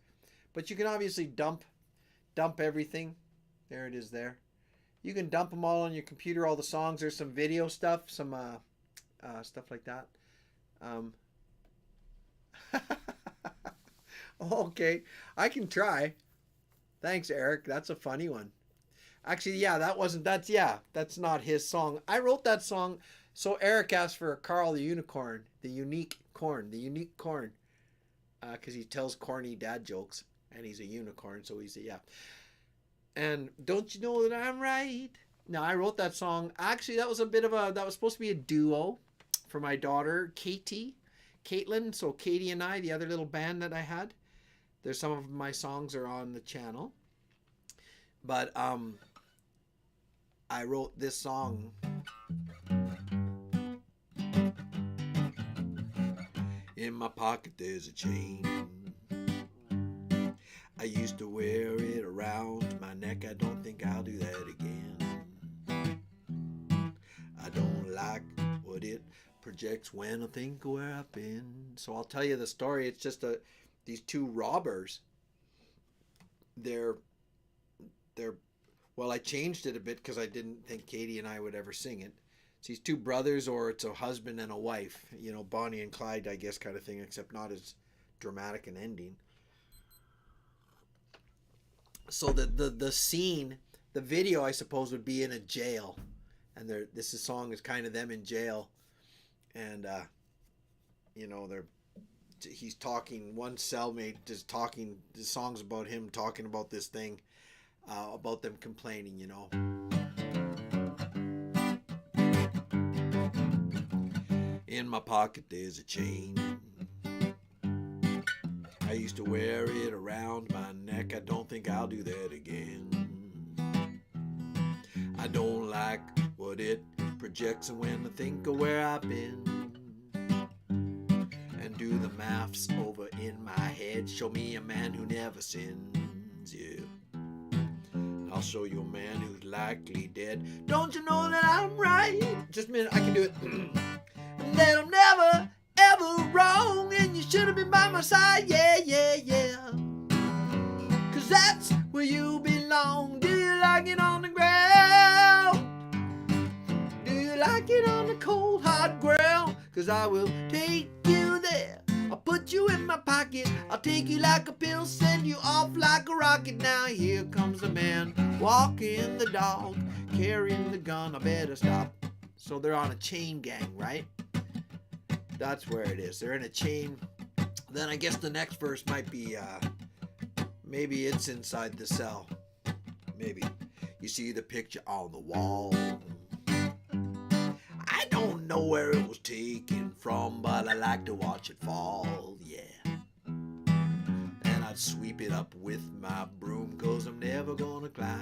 S1: But you can obviously dump everything. There it is there. You can dump them all on your computer, all the songs. There's some video stuff, some stuff like that. Okay, I can try. Thanks, Eric. That's a funny one. Actually, yeah, that's not his song. I wrote that song. So Eric asked for Carl the Unicorn, the unique corn, because he tells corny dad jokes, and he's a unicorn, so he's yeah. And don't you know that I'm right? Now, I wrote that song. Actually, that was supposed to be a duo for my daughter, Caitlin. So Katie and I, the other little band that I had. There's some of my songs are on the channel. But I wrote this song. In my pocket there's a chain. I used to wear it around my neck. I don't think I'll do that again. I don't like what it projects when I think where I've been. So I'll tell you the story. It's just these 2 robbers. Well, I changed it a bit because I didn't think Katie and I would ever sing it. It's these 2 brothers, or it's a husband and a wife. You know, Bonnie and Clyde, I guess, kind of thing, except not as dramatic an ending. So the scene, the video, I suppose, would be in a jail, and song is kind of them in jail, and he's talking. One cellmate is talking. The song's about him talking about this thing, about them complaining. In my pocket there's a chain. I used to wear it around my neck. I don't think I'll do that again. I don't like what it projects, and when I think of where I've been and do the maths over in my head, show me a man who never sins. Yeah, I'll show you a man who's likely dead. Don't you know that I'm right? Just a minute, I can do it. That I'm never ever wrong, and you should have been by my side. Yeah, yeah, yeah. 'Cause that's where you belong. Do you like it on the ground? Do you like it on the cold hard ground? 'Cause I will take you there. I'll put you in my pocket. I'll take you like a pill, send you off like a rocket. Now here comes the man, walking the dog, carrying the gun. I better stop. So they're on a chain gang, right? That's where it is. They're in a chain. Then I guess the next verse might be, maybe it's inside the cell. Maybe. You see the picture on the wall. I don't know where it was taken from, but I like to watch it fall, yeah. And I'd sweep it up with my broom, 'cause I'm never gonna climb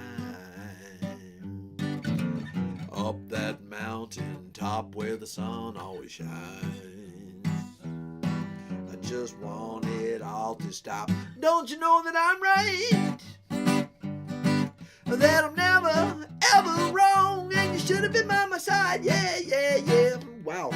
S1: up that mountain top where the sun always shines. I just want it all to stop. Don't you know that I'm right? That I'm never ever wrong, and you should have been by my side. Yeah, yeah, yeah. Wow.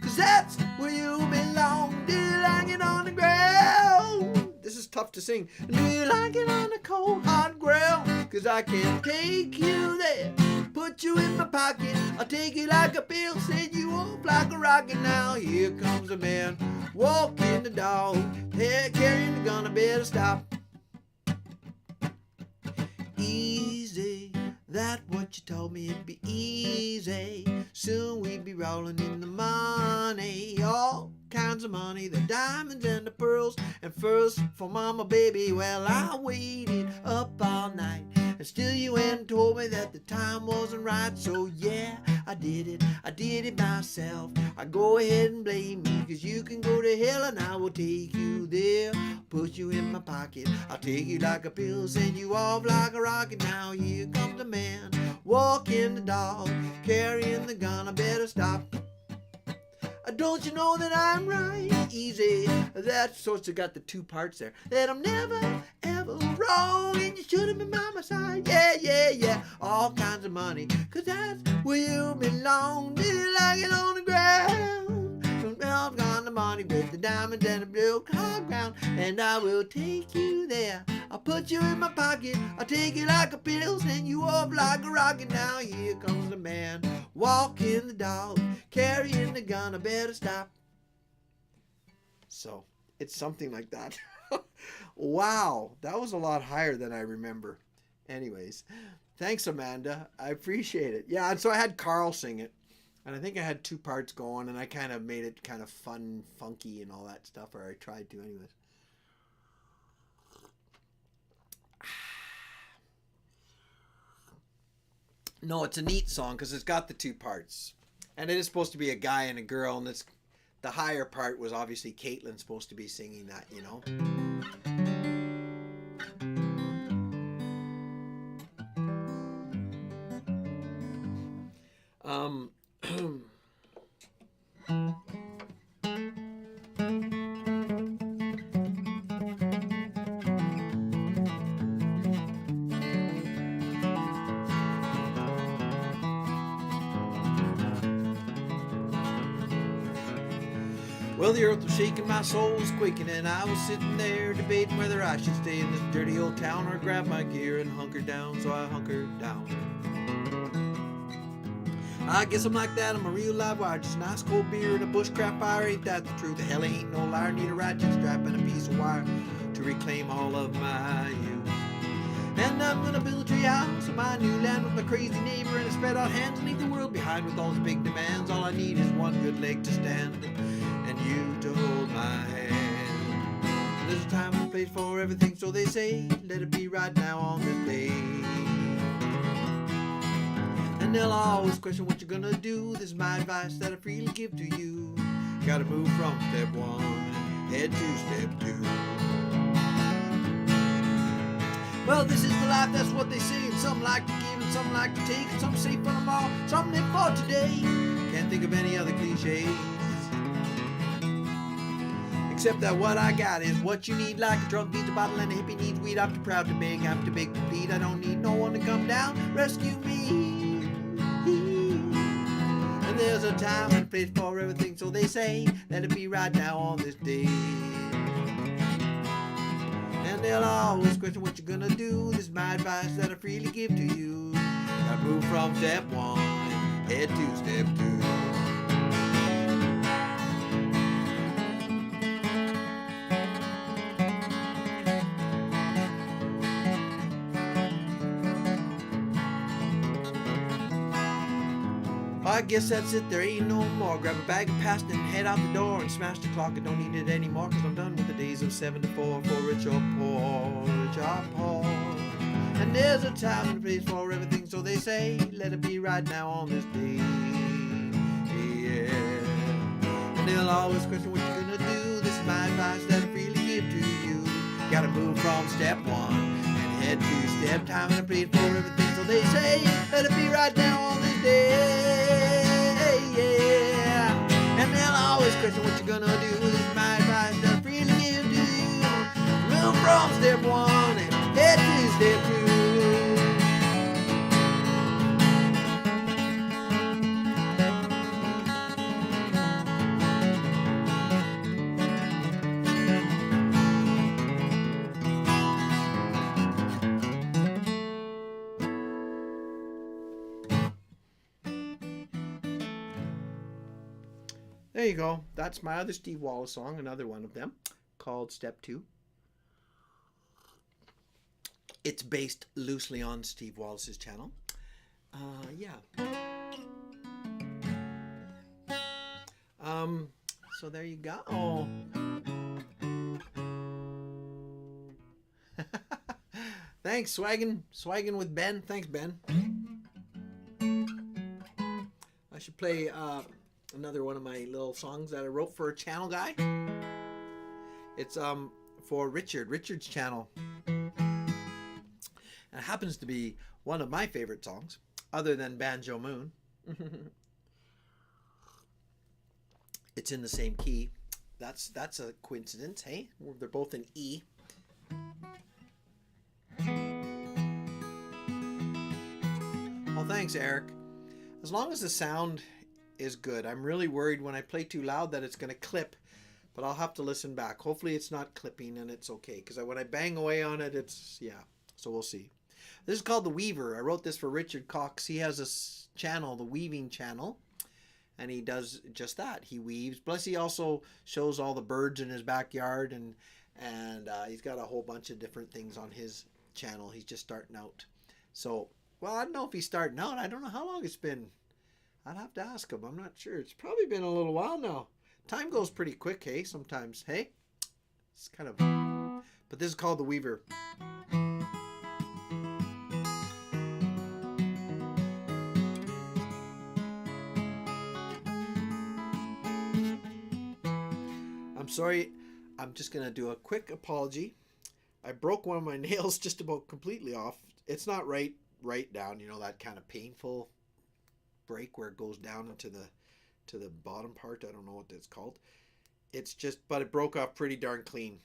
S1: 'Cause that's where you belong. Do you like it on the ground? This is tough to sing. Do you like it on the cold hard ground? 'Cause I can take you there. Put you in my pocket. I'll take you like a pill, send you off like a rocket. Now here comes a man, walking the dog, carrying the gun. I better stop. Easy, that what you told me it'd be easy. Soon we'd be rolling in the money, all kinds of money, the diamonds and the pearls, and first for mama, baby. Well, I waited up all night, and still you went and told me that the time wasn't right. So yeah, I did it myself. I go ahead and blame me, 'cause you can go to hell and I will take you there. Put you in my pocket, I'll take you like a pill, send you off like a rocket. Now here comes the man, walking the dog, carrying the gun. I better stop. Don't you know that I'm right? Easy. That's so it's got the two parts there. That I'm never ever wrong, and you should have been by my side. Yeah, yeah, yeah. All kinds of money, 'cause that's where you belong. Do you like it on the ground? All kinds of money with the diamonds and the blue hard ground. And I will take you there. I'll put you in my pocket. I'll take you like a pill, send you off like a rocket. Now here comes the man, walking the dog, carrying the gun. I better stop. So it's something like that. Wow, that was a lot higher than I remember. Anyways, thanks, Amanda. I appreciate it. Yeah, and so I had Carl sing it. And I think I had two parts going, and I kind of made it kind of fun, funky, and all that stuff, or I tried to anyways. No, it's a neat song because it's got the two parts. And it is supposed to be a guy and a girl, and the higher part was obviously Caitlin supposed to be singing that, you know. Well, the earth was shaking, my soul was quaking, and I was sitting there debating whether I should stay in this dirty old town or grab my gear and hunker down. So I hunkered down. I guess I'm like that, I'm a real live wire, just a nice cold beer and a bushcraft fire. Ain't that the truth? The hell ain't no liar. Need a ratchet strap and a piece of wire to reclaim all of my youth. I'm gonna build a tree house on my new land with my crazy neighbor and a spread out hands and leave the world behind with all its big demands. All I need is one good leg to stand and you to hold my hand. There's a time and a place for everything, so they say. Let it be right now on this day. And they'll always question what you're gonna do. This is my advice that I freely give to you. Gotta move from step one, head to step two. Well, this is the life, that's what they say. And some like to give and some like to take. And some say for tomorrow, some live for today. Can't think of any other cliches. Except that what I got is what you need. Like a drunk needs a bottle and a hippie needs weed. I'm too proud to beg, I'm too big to plead. I don't need no one to come down, rescue me. And there's a time and place for everything, so they say. Let it be right now on this day. And they'll always question what you're gonna do. This is my advice that I freely give to you. Gotta move from step one, head to step two. I guess that's it, there ain't no more. Grab a bag of pasta and head out the door and smash the clock. I don't need it anymore, cause I'm done with the days of 7 to 4 for rich or poor, rich or poor. And there's a time and a place for everything, so they say. Let it be right now on this day. Yeah. And they'll always question what you're gonna do. This is my advice that I freely give to you. Gotta move from step one and head to step. Time and a place for everything, so they say. Let it be right now on this day. Yeah. And they'll always question what you're gonna do. This is my advice that I freely give to you. Move from step one and head to step two. There you go. That's my other Steve Wallace song, another one of them, called Step 2. It's based loosely on Steve Wallace's channel. Yeah. So there you go. Thanks, Swaggin' with Ben. Thanks, Ben. I should play another one of my little songs that I wrote for a channel guy. It's for Richard's channel. And it happens to be one of my favorite songs, other than Banjo Moon. It's in the same key. That's a coincidence, hey? They're both in E. Well, thanks, Eric. As long as the sound is good. I'm really worried when I play too loud that it's going to clip, but I'll have to listen back. Hopefully it's not clipping and it's okay, because when I bang away on it, it's, yeah, so we'll see. This is called The Weaver. I wrote this for Richard Cox. He has a channel, The Weaving Channel, and he does just that. He weaves. Plus he also shows all the birds in his backyard, and he's got a whole bunch of different things on his channel. He's just starting out. So, well, I don't know if he's starting out. I don't know how long it's been. I'd have to ask him. I'm not sure. It's probably been a little while now. Time goes pretty quick, hey, sometimes. Hey? It's kind of... But this is called The Weaver. I'm sorry. I'm just going to do a quick apology. I broke one of my nails just about completely off. It's not right down, you know, that kind of painful break where it goes down into the bottom part. I don't know what that's called. It's just, but it broke off pretty darn clean.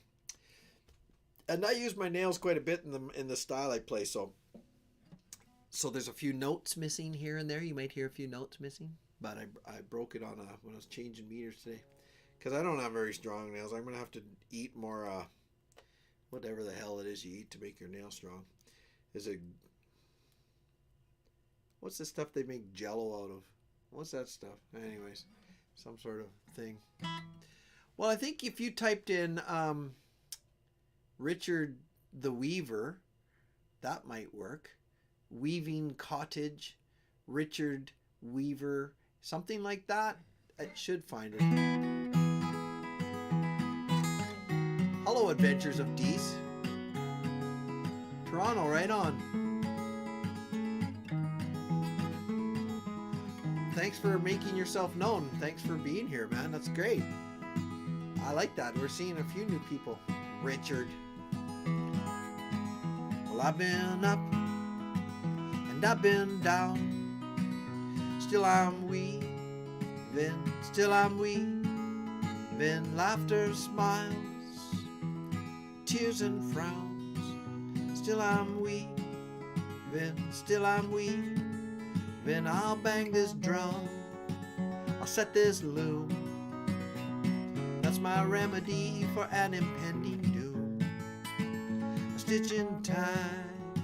S1: And I use my nails quite a bit in the style I play, so there's a few notes missing here and there. You might hear a few notes missing, but I broke it on when I was changing meters today, because I don't have very strong nails. I'm gonna have to eat more whatever the hell it is you eat to make your nails strong. What's the stuff they make Jello out of? What's that stuff? Anyways, some sort of thing. Well, I think if you typed in Richard the Weaver, That might work. Weaving cottage, Richard Weaver, something like that. It should find it. Hello, Adventures of Dees. Toronto, right on. Thanks for making yourself known. Thanks for being here, man. That's great. I like that. We're seeing a few new people. Richard. Well, I've been up and I've been down. Still I'm weaving, still I'm weaving. Laughter, smiles, tears and frowns. Still I'm weaving, still I'm weaving. I'll bang this drum, I'll set this loom. That's my remedy for an impending doom. A stitch in time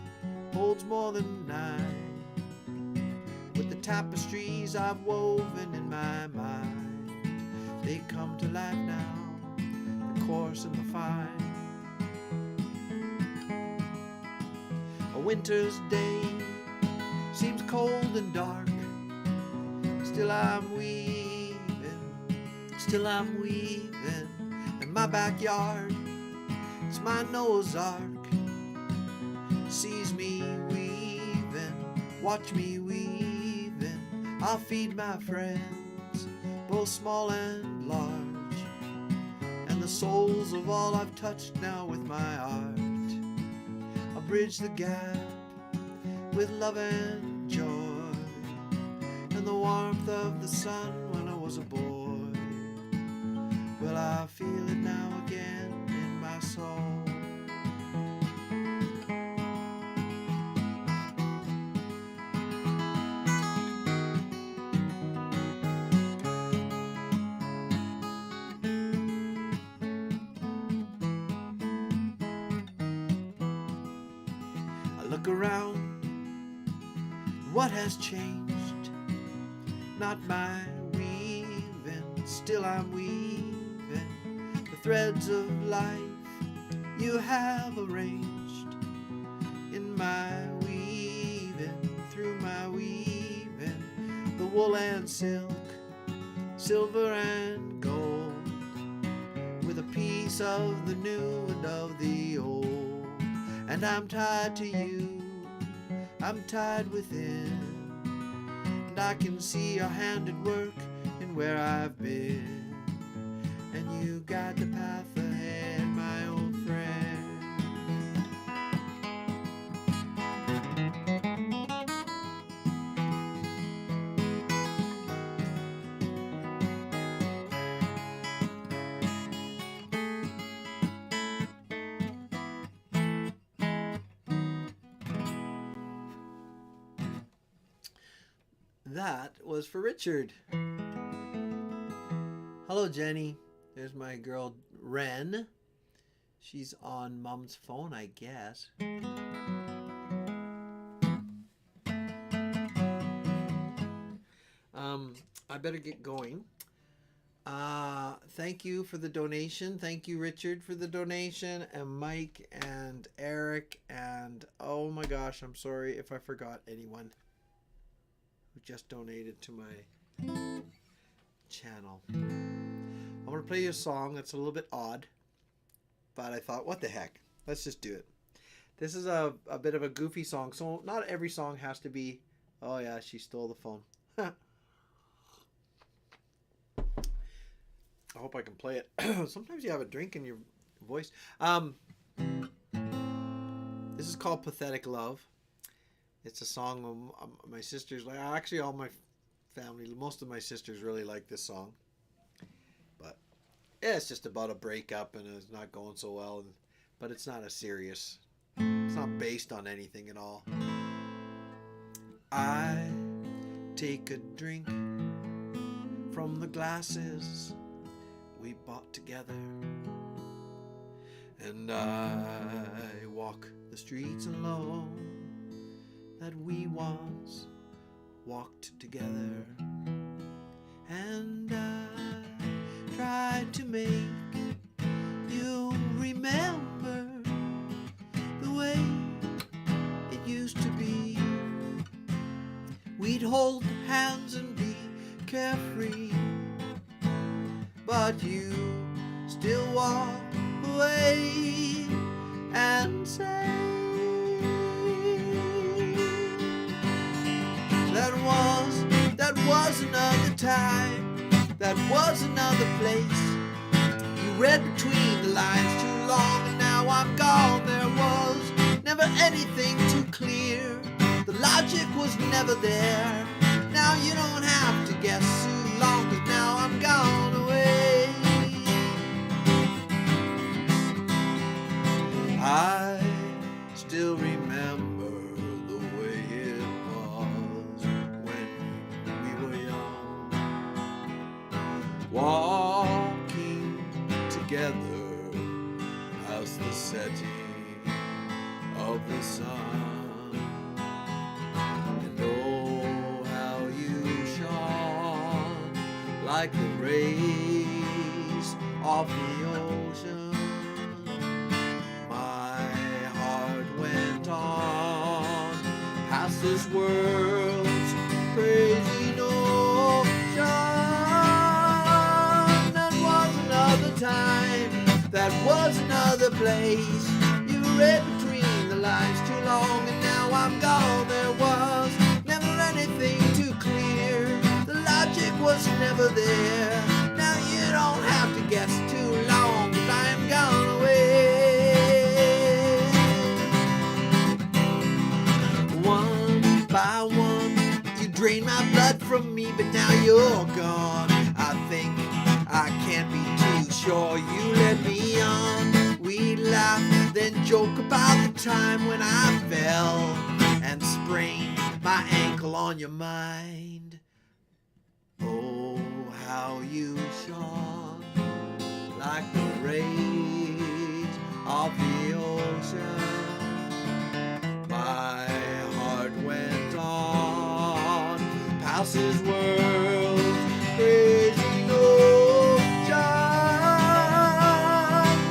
S1: holds more than nine. With the tapestries I've woven in my mind, they come to life now, the coarse and the fine. A winter's day seems cold and dark. Still I'm weaving, still I'm weaving. In my backyard, it's my Noah's Ark. Sees me weaving, watch me weaving. I'll feed my friends, both small and large, and the souls of all I've touched now with my art. I'll bridge the gap with love and joy, and the warmth of the sun when I was a boy. Well, I feel it now again in my soul. I look around, what has changed? Not my weaving, still I'm weaving. The threads of life you have arranged in my weaving, through my weaving. The wool and silk, silver and gold, with a piece of the new and of the old. And I'm tied to you, I'm tied within, and I can see your hand at work in where I've been. And you got the path ahead, my old friend. That was for Richard. Hello, Jenny. There's my girl, Ren. She's on Mom's phone, I guess. I better get going. Thank you for the donation. Thank you, Richard, for the donation, and Mike and Eric, and oh my gosh, I'm sorry if I forgot anyone who just donated to my channel. I'm going to play you a song that's a little bit odd, but I thought, what the heck? Let's just do it. This is a bit of a goofy song, so not every song has to be, oh yeah, she stole the phone. I hope I can play it. Sometimes you have a drink in your voice. This is called Pathetic Love. It's a song my sisters like. Actually, all my family, most of my sisters really like this song. But yeah, it's just about a breakup and it's not going so well. But it's not a serious. It's not based on anything at all. I take a drink from the glasses we bought together, and I walk the streets alone that we once walked together, and I tried to make you remember the way we'd hold hands and be carefree. But you still walk away and say that was another time, that was another place. You read between the lines too long and now I'm gone. There was never anything too clear, the logic was never there. Now you don't have to guess too long, 'cause now I'm gone away. I still remember the way it was when we were young, walking together past the setting of the sun. And oh, how you shone like the rays of the ocean. My heart went on past this world's crazy notion. That was another time, that was another place. You read between the lines too long and now I'm gone. There was never anything too clear, the logic was never there. Now you don't have to guess too long, 'cause I am gone away. One by one you drain my blood from me, but now you're gone. I think I can't be too sure you led me on. We laugh, then joke about the time when I fell and sprained my ankle on your mind. Oh, how you shone like the rays of the ocean. My heart went on past this world's crazy notion.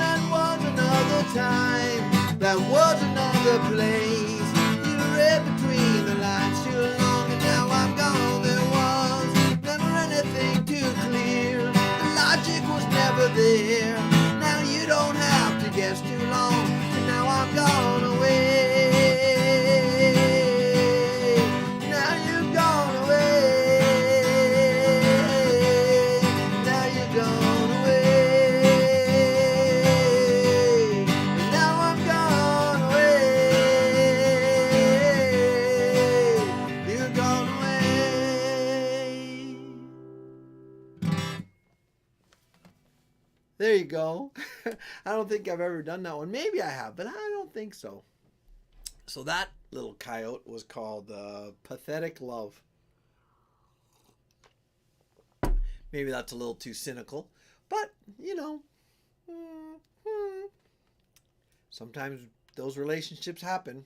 S1: That was another time, that was another place. You read between the lines too long and now I'm gone. There was never anything too clear, the logic was never there. Now you don't have to guess too long, and now I'm gone away. Now you've gone away. Now you're gone away. And now I'm gone away. You're gone away. There you go. I don't think I've ever done that one. Maybe I have, but I don't think so. So that little coyote was called Pathetic Love. Maybe that's a little too cynical, but you know, sometimes those relationships happen.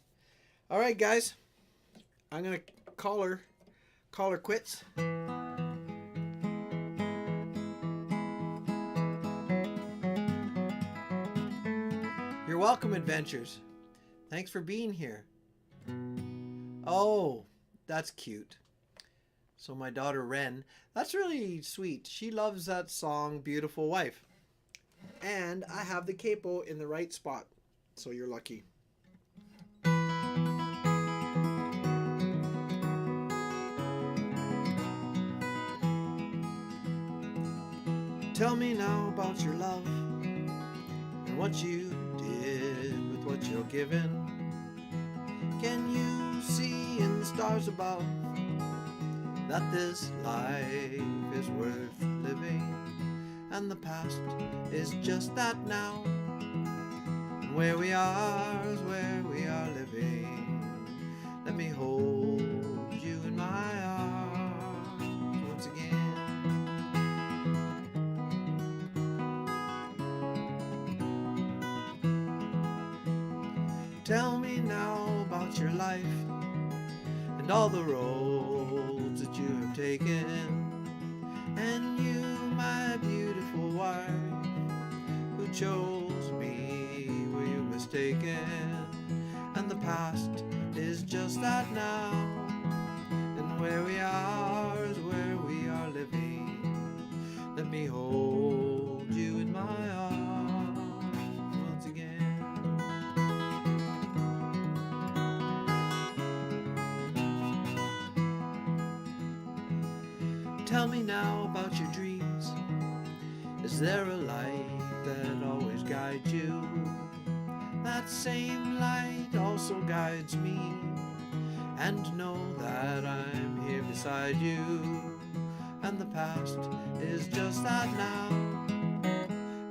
S1: All right, guys, I'm gonna call her quits. You're welcome, Adventures. Thanks for being here. Oh, that's cute. So my daughter Ren, that's really sweet. She loves that song, Beautiful Wife. And I have the capo in the right spot, so you're lucky. Tell me now about your love and what you did with what you're given. Can you see in the stars above that this life is worth living, and the past is just that now, and where we are is where we are living. Let me hold you in my arms once again. Tell me now about your life and all the roads that you have taken, and you, my beautiful wife, who chose me, were you mistaken? And the past is just that now, and where we Tell me now about your dreams. Is there a light that always guides you? That same light also guides me. And know that I'm here beside you. And the past is just that now.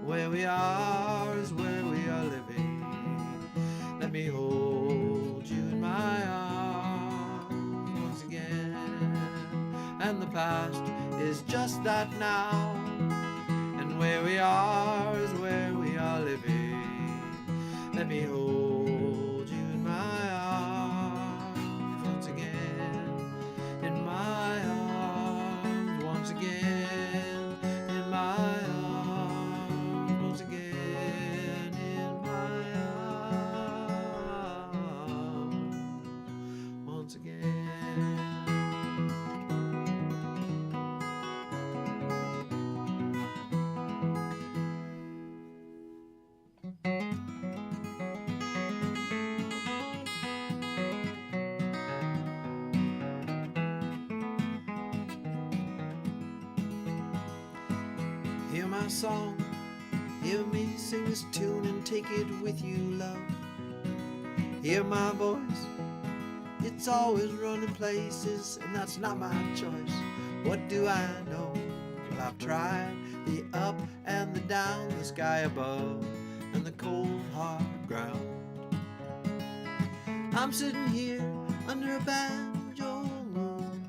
S1: Where we are is where we are living. Let me hold you in my arms once again. And the past is just that now. And where we are is where we are living. Let me hold you in my arms once again. In my arms once again. In my arms once again. In my arms once again. Hear my song, hear me sing this tune and take it with you, love. Hear my voice, it's always running places, and that's not my choice. What do I know? Well, I've tried the up and the down, the sky above and the cold hard ground. I'm sitting here under a banjo moon,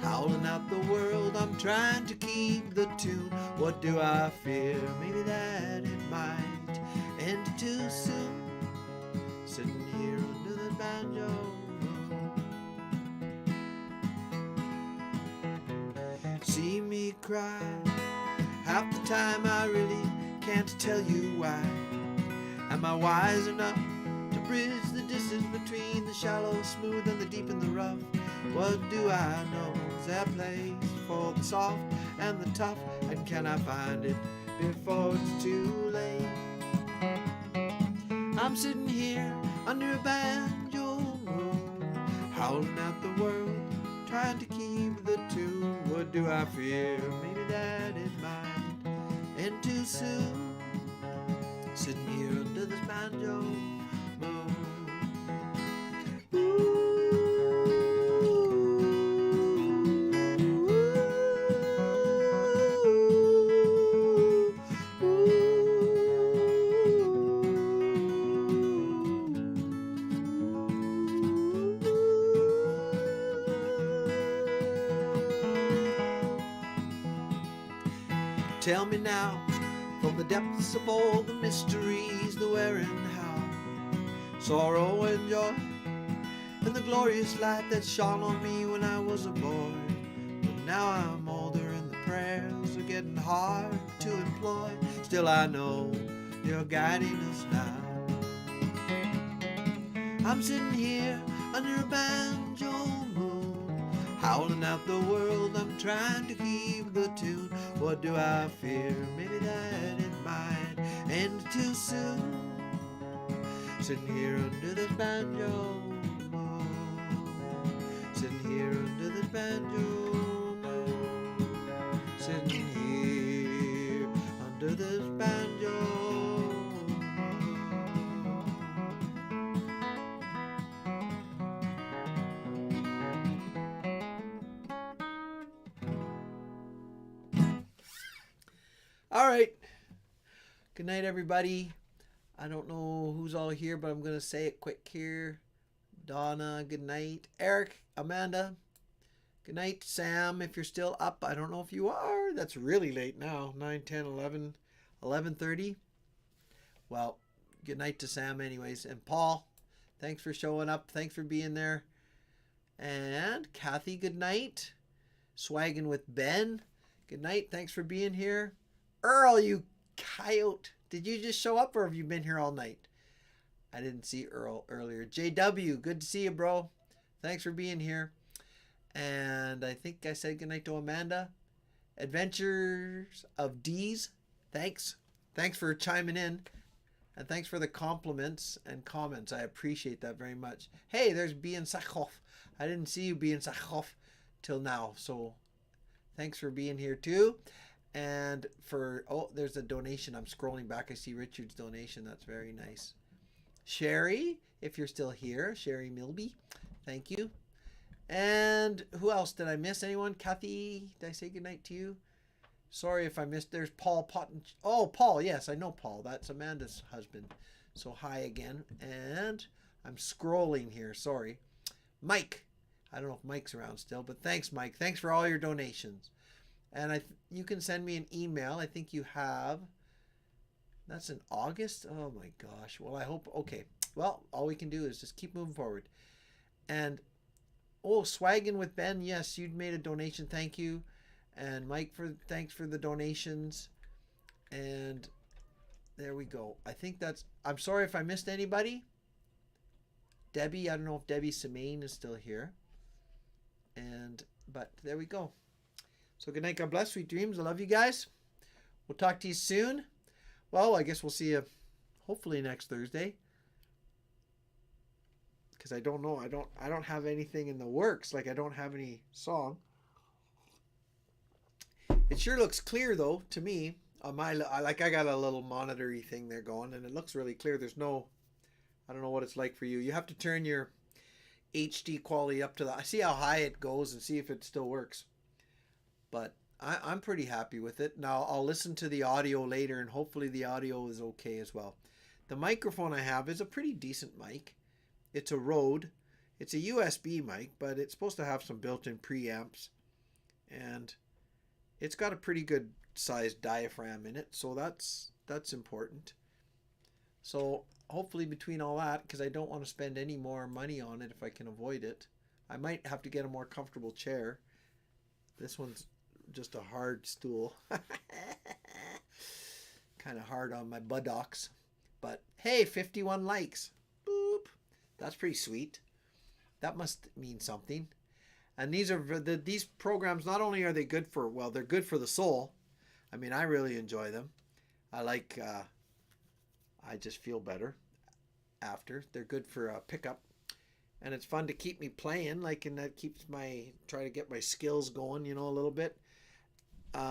S1: howling at the world, I'm trying to keep the tune. What do I fear? Maybe that it might end too soon. Sitting here under the banjo moon. See me cry, half the time I really can't tell you why. Am I wise enough to bridge the distance between the shallow, smooth, and the deep and the rough? What do I know? Is there a place for the soft and the tough? And can I find it before it's too late? I'm sitting here under a banjo moon, howling at the world, trying to keep the tune. What do I fear? Maybe that it might end too soon. Sitting here under this banjo moon. Tell me now, from the depths of all the mysteries, the where and how, sorrow and joy, and the glorious light that shone on me when I was a boy. But now I'm older and the prayers are getting hard to employ. Still I know you're guiding us now. I'm sitting here under a banjo moon, howling at the world, I'm trying to keep the tune. What do I fear? Maybe that it might end too soon. Sitting here under this banjo moon. Sitting here under this banjo moon. Sitting here under this banjo All right. Good night, everybody. I don't know who's all here, but I'm going to say it quick here. Donna, good night. Eric, Amanda, good night. Sam, if you're still up, I don't know if you are. That's really late now. 9, 10, 11, 11:30. Well, good night to Sam anyways. And Paul, thanks for showing up. Thanks for being there. And Kathy, good night. Swagging with Ben, good night. Thanks for being here. Earl, you coyote. Did you just show up or have you been here all night? I didn't see Earl earlier. JW, good to see you, bro. Thanks for being here. And I think I said goodnight to Amanda. Adventures of D's, thanks. Thanks for chiming in. And thanks for the compliments and comments. I appreciate that very much. Hey, there's Bien Sakhov. I didn't see you, Bien Sakhov, till now. So Thanks for being here too. And for, oh, there's a donation. I'm scrolling back. I see Richard's donation. That's very nice. Sherry, if you're still here, Sherry Milby, thank you. And who else? Did I miss anyone? Kathy, did I say goodnight to you? Sorry if I missed. There's Paul Potten. Oh, Paul. Yes, I know Paul. That's Amanda's husband. So hi again. And I'm scrolling here. Sorry. Mike. I don't know if Mike's around still, but thanks, Mike. Thanks for all your donations. And you can send me an email. I think you have. That's in August? Oh my gosh. Well, I hope. Okay. Well, all we can do is just keep moving forward. And, oh, Swaggin' with Ben. Yes, you'd made a donation. Thank you. And Mike, thanks for the donations. And there we go. I think that's. I'm sorry if I missed anybody. Debbie, I don't know if Debbie Semaine is still here. But there we go. So good night. God bless. Sweet dreams. I love you guys. We'll talk to you soon. Well, I guess we'll see you hopefully next Thursday. Because I don't know. I don't have anything in the works. Like I don't have any song. It sure looks clear though to me. On I got a little monitor-y thing there going, and it looks really clear. There's no. I don't know what it's like for you. You have to turn your HD quality up to I see how high it goes and see if it still works. But I'm pretty happy with it. Now I'll listen to the audio later, and hopefully the audio is okay as well. The microphone I have is a pretty decent mic. It's a Rode. It's a USB mic, but it's supposed to have some built-in preamps, and it's got a pretty good sized diaphragm in it, so that's important. So hopefully between all that, because I don't want to spend any more money on it if I can avoid it. I might have to get a more comfortable chair. This one's just a hard stool. Kind of hard on my buttocks. But hey, 51 likes. Boop. That's pretty sweet. That must mean something. And these programs, not only are they good for, well, they're good for the soul. I mean, I really enjoy them. I just feel better after. They're good for a pickup. And it's fun to keep me playing, and that keeps try to get my skills going, a little bit. But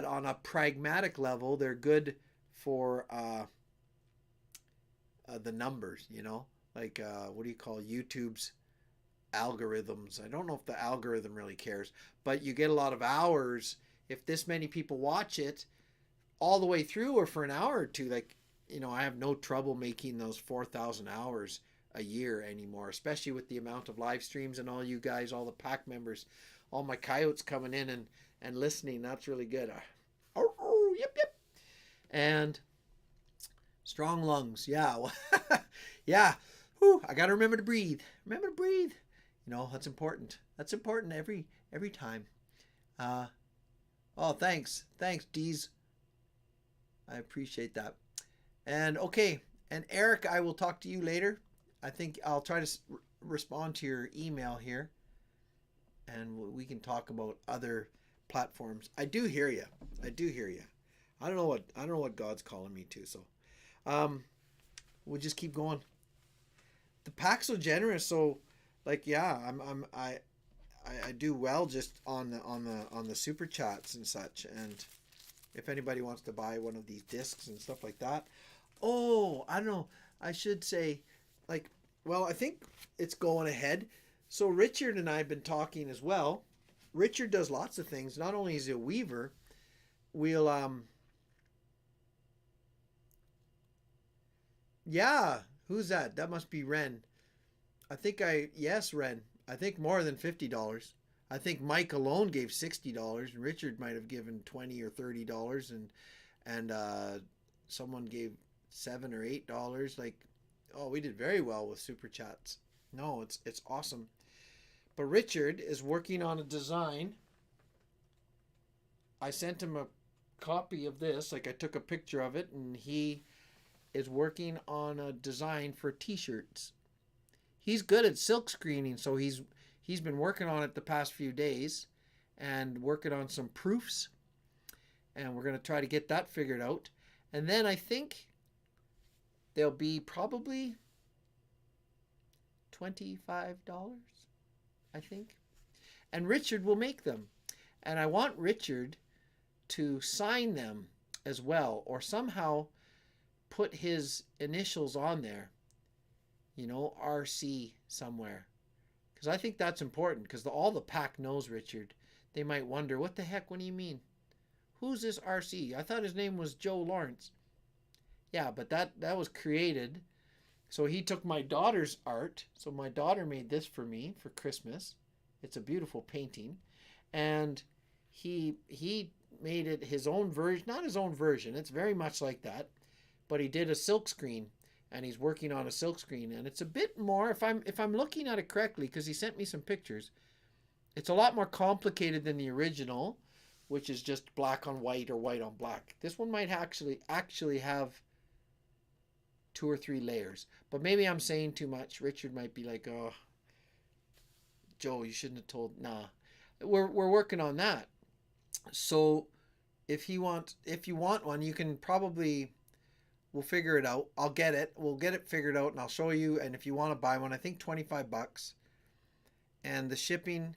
S1: on a pragmatic level, they're good for the numbers, what do you call YouTube's algorithms? I don't know if the algorithm really cares, but you get a lot of hours if this many people watch it all the way through or for an hour or two. I have no trouble making those 4,000 hours a year anymore, especially with the amount of live streams and all you guys, all the pack members, all my coyotes coming in and listening. That's really good. Yep. And strong lungs. Yeah. Yeah. Whew, I got to remember to breathe. Remember to breathe. That's important. That's important every time. Oh, thanks. Thanks, Deez. I appreciate that. And okay. And Eric, I will talk to you later. I think I'll try to respond to your email here, and we can talk about other platforms. I do hear you. I don't know what God's calling me to. So, we'll just keep going. The pack's so generous. So, I do well just on the super chats and such. And if anybody wants to buy one of these discs and stuff like that, I don't know. I should say, I think it's going ahead. So Richard and I have been talking as well. Richard does lots of things. Not only is he a weaver, yeah, who's that? That must be Ren. Yes, Ren. I think more than $50. I think Mike alone gave $60, and Richard might have given $20 or $30, and someone gave $7 or $8. We did very well with super chats. No, it's awesome. But Richard is working on a design. I sent him a copy of this. I took a picture of it, and he is working on a design for t-shirts. He's good at silk screening, so he's been working on it the past few days and working on some proofs. And we're going to try to get that figured out. And then I think they'll be probably $25, I think. and Richard will make them. And I want Richard to sign them as well, or somehow put his initials on there, RC somewhere. Because I think that's important, because all the pack knows Richard. They might wonder, what the heck, what do you mean? Who's this RC? I thought his name was Joe Lawrence. Yeah, but that was created. So he took my daughter's art. So my daughter made this for me for Christmas. It's a beautiful painting. And he made it his own version, not his own version. It's very much like that. But he did a silk screen, and he's working on a silk screen, and it's a bit more, if I'm looking at it correctly, because he sent me some pictures, it's a lot more complicated than the original, which is just black on white or white on black. This one might actually have 2 or 3 layers, but maybe I'm saying too much. Richard might be like, oh, Joe, you shouldn't have told. Nah, we're working on that. So if you want one, you can probably, we'll figure it out. I'll get it. We'll get it figured out, and I'll show you. And if you want to buy one, I think $25. And the shipping,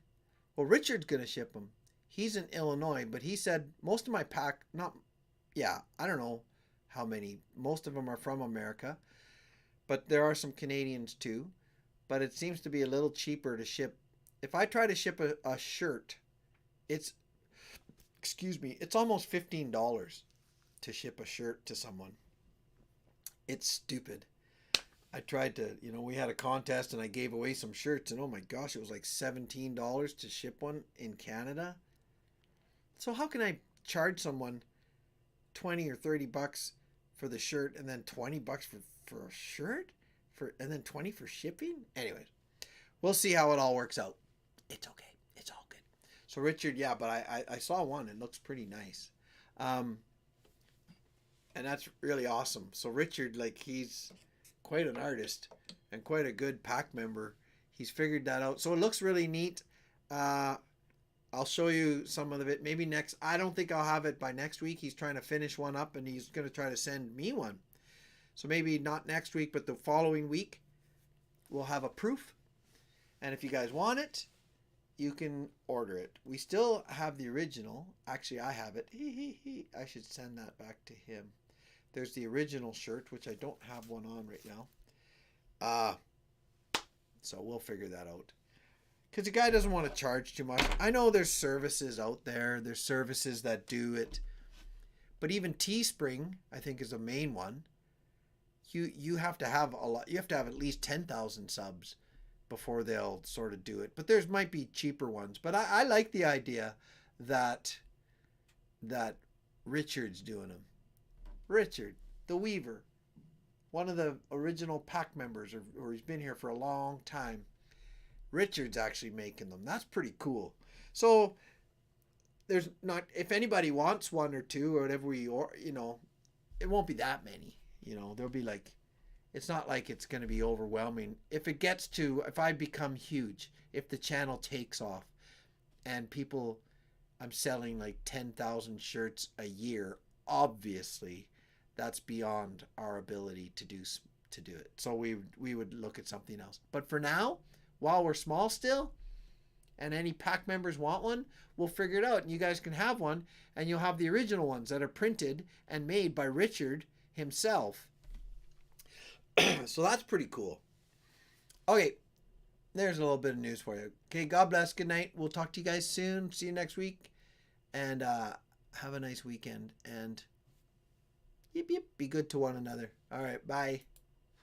S1: well, Richard's gonna ship them. He's in Illinois, but he said most of my pack, I don't know how many. Most of them are from America, but there are some Canadians too. But it seems to be a little cheaper to ship. If I try to ship a shirt, it's almost $15 to ship a shirt to someone. It's stupid. I tried to, we had a contest and I gave away some shirts, and oh my gosh, it was like $17 to ship one in Canada. So how can I charge someone 20 or 30 bucks for the shirt, and then 20 bucks for a shirt, and then 20 for shipping? Anyways, we'll see how it all works out. It's okay. It's all good. So Richard, yeah, but I saw one. It looks pretty nice. And that's really awesome. So Richard, he's quite an artist and quite a good pack member. He's figured that out. So it looks really neat. I'll show you some of it. Maybe I don't think I'll have it by next week. He's trying to finish one up, and he's going to try to send me one. So maybe not next week, but the following week, we'll have a proof. And if you guys want it, you can order it. We still have the original. Actually, I have it. I should send that back to him. There's the original shirt, which I don't have one on right now. So we'll figure that out. Because the guy doesn't want to charge too much. I know there's services out there. There's services that do it. But even Teespring, I think, is the main one. You have to have a lot. You have to have at least 10,000 subs before they'll sort of do it. But there might be cheaper ones. But I like the idea that Richard's doing them. Richard, the Weaver, one of the original pack members, or he's been here for a long time. Richard's actually making them. That's pretty cool. So there's not, if anybody wants one or two or whatever it won't be that many. There'll be it's not like it's going to be overwhelming. If I become huge, if the channel takes off and I'm selling 10,000 shirts a year, obviously that's beyond our ability to do it. So we would look at something else. But for now, while we're small still, and any pack members want one, we'll figure it out, and you guys can have one, and you'll have the original ones that are printed and made by Richard himself. So that's pretty cool. Okay, there's a little bit of news for you. Okay, God bless. Good night. We'll talk to you guys soon. See you next week, and have a nice weekend. And yip, be good to one another. All right, bye.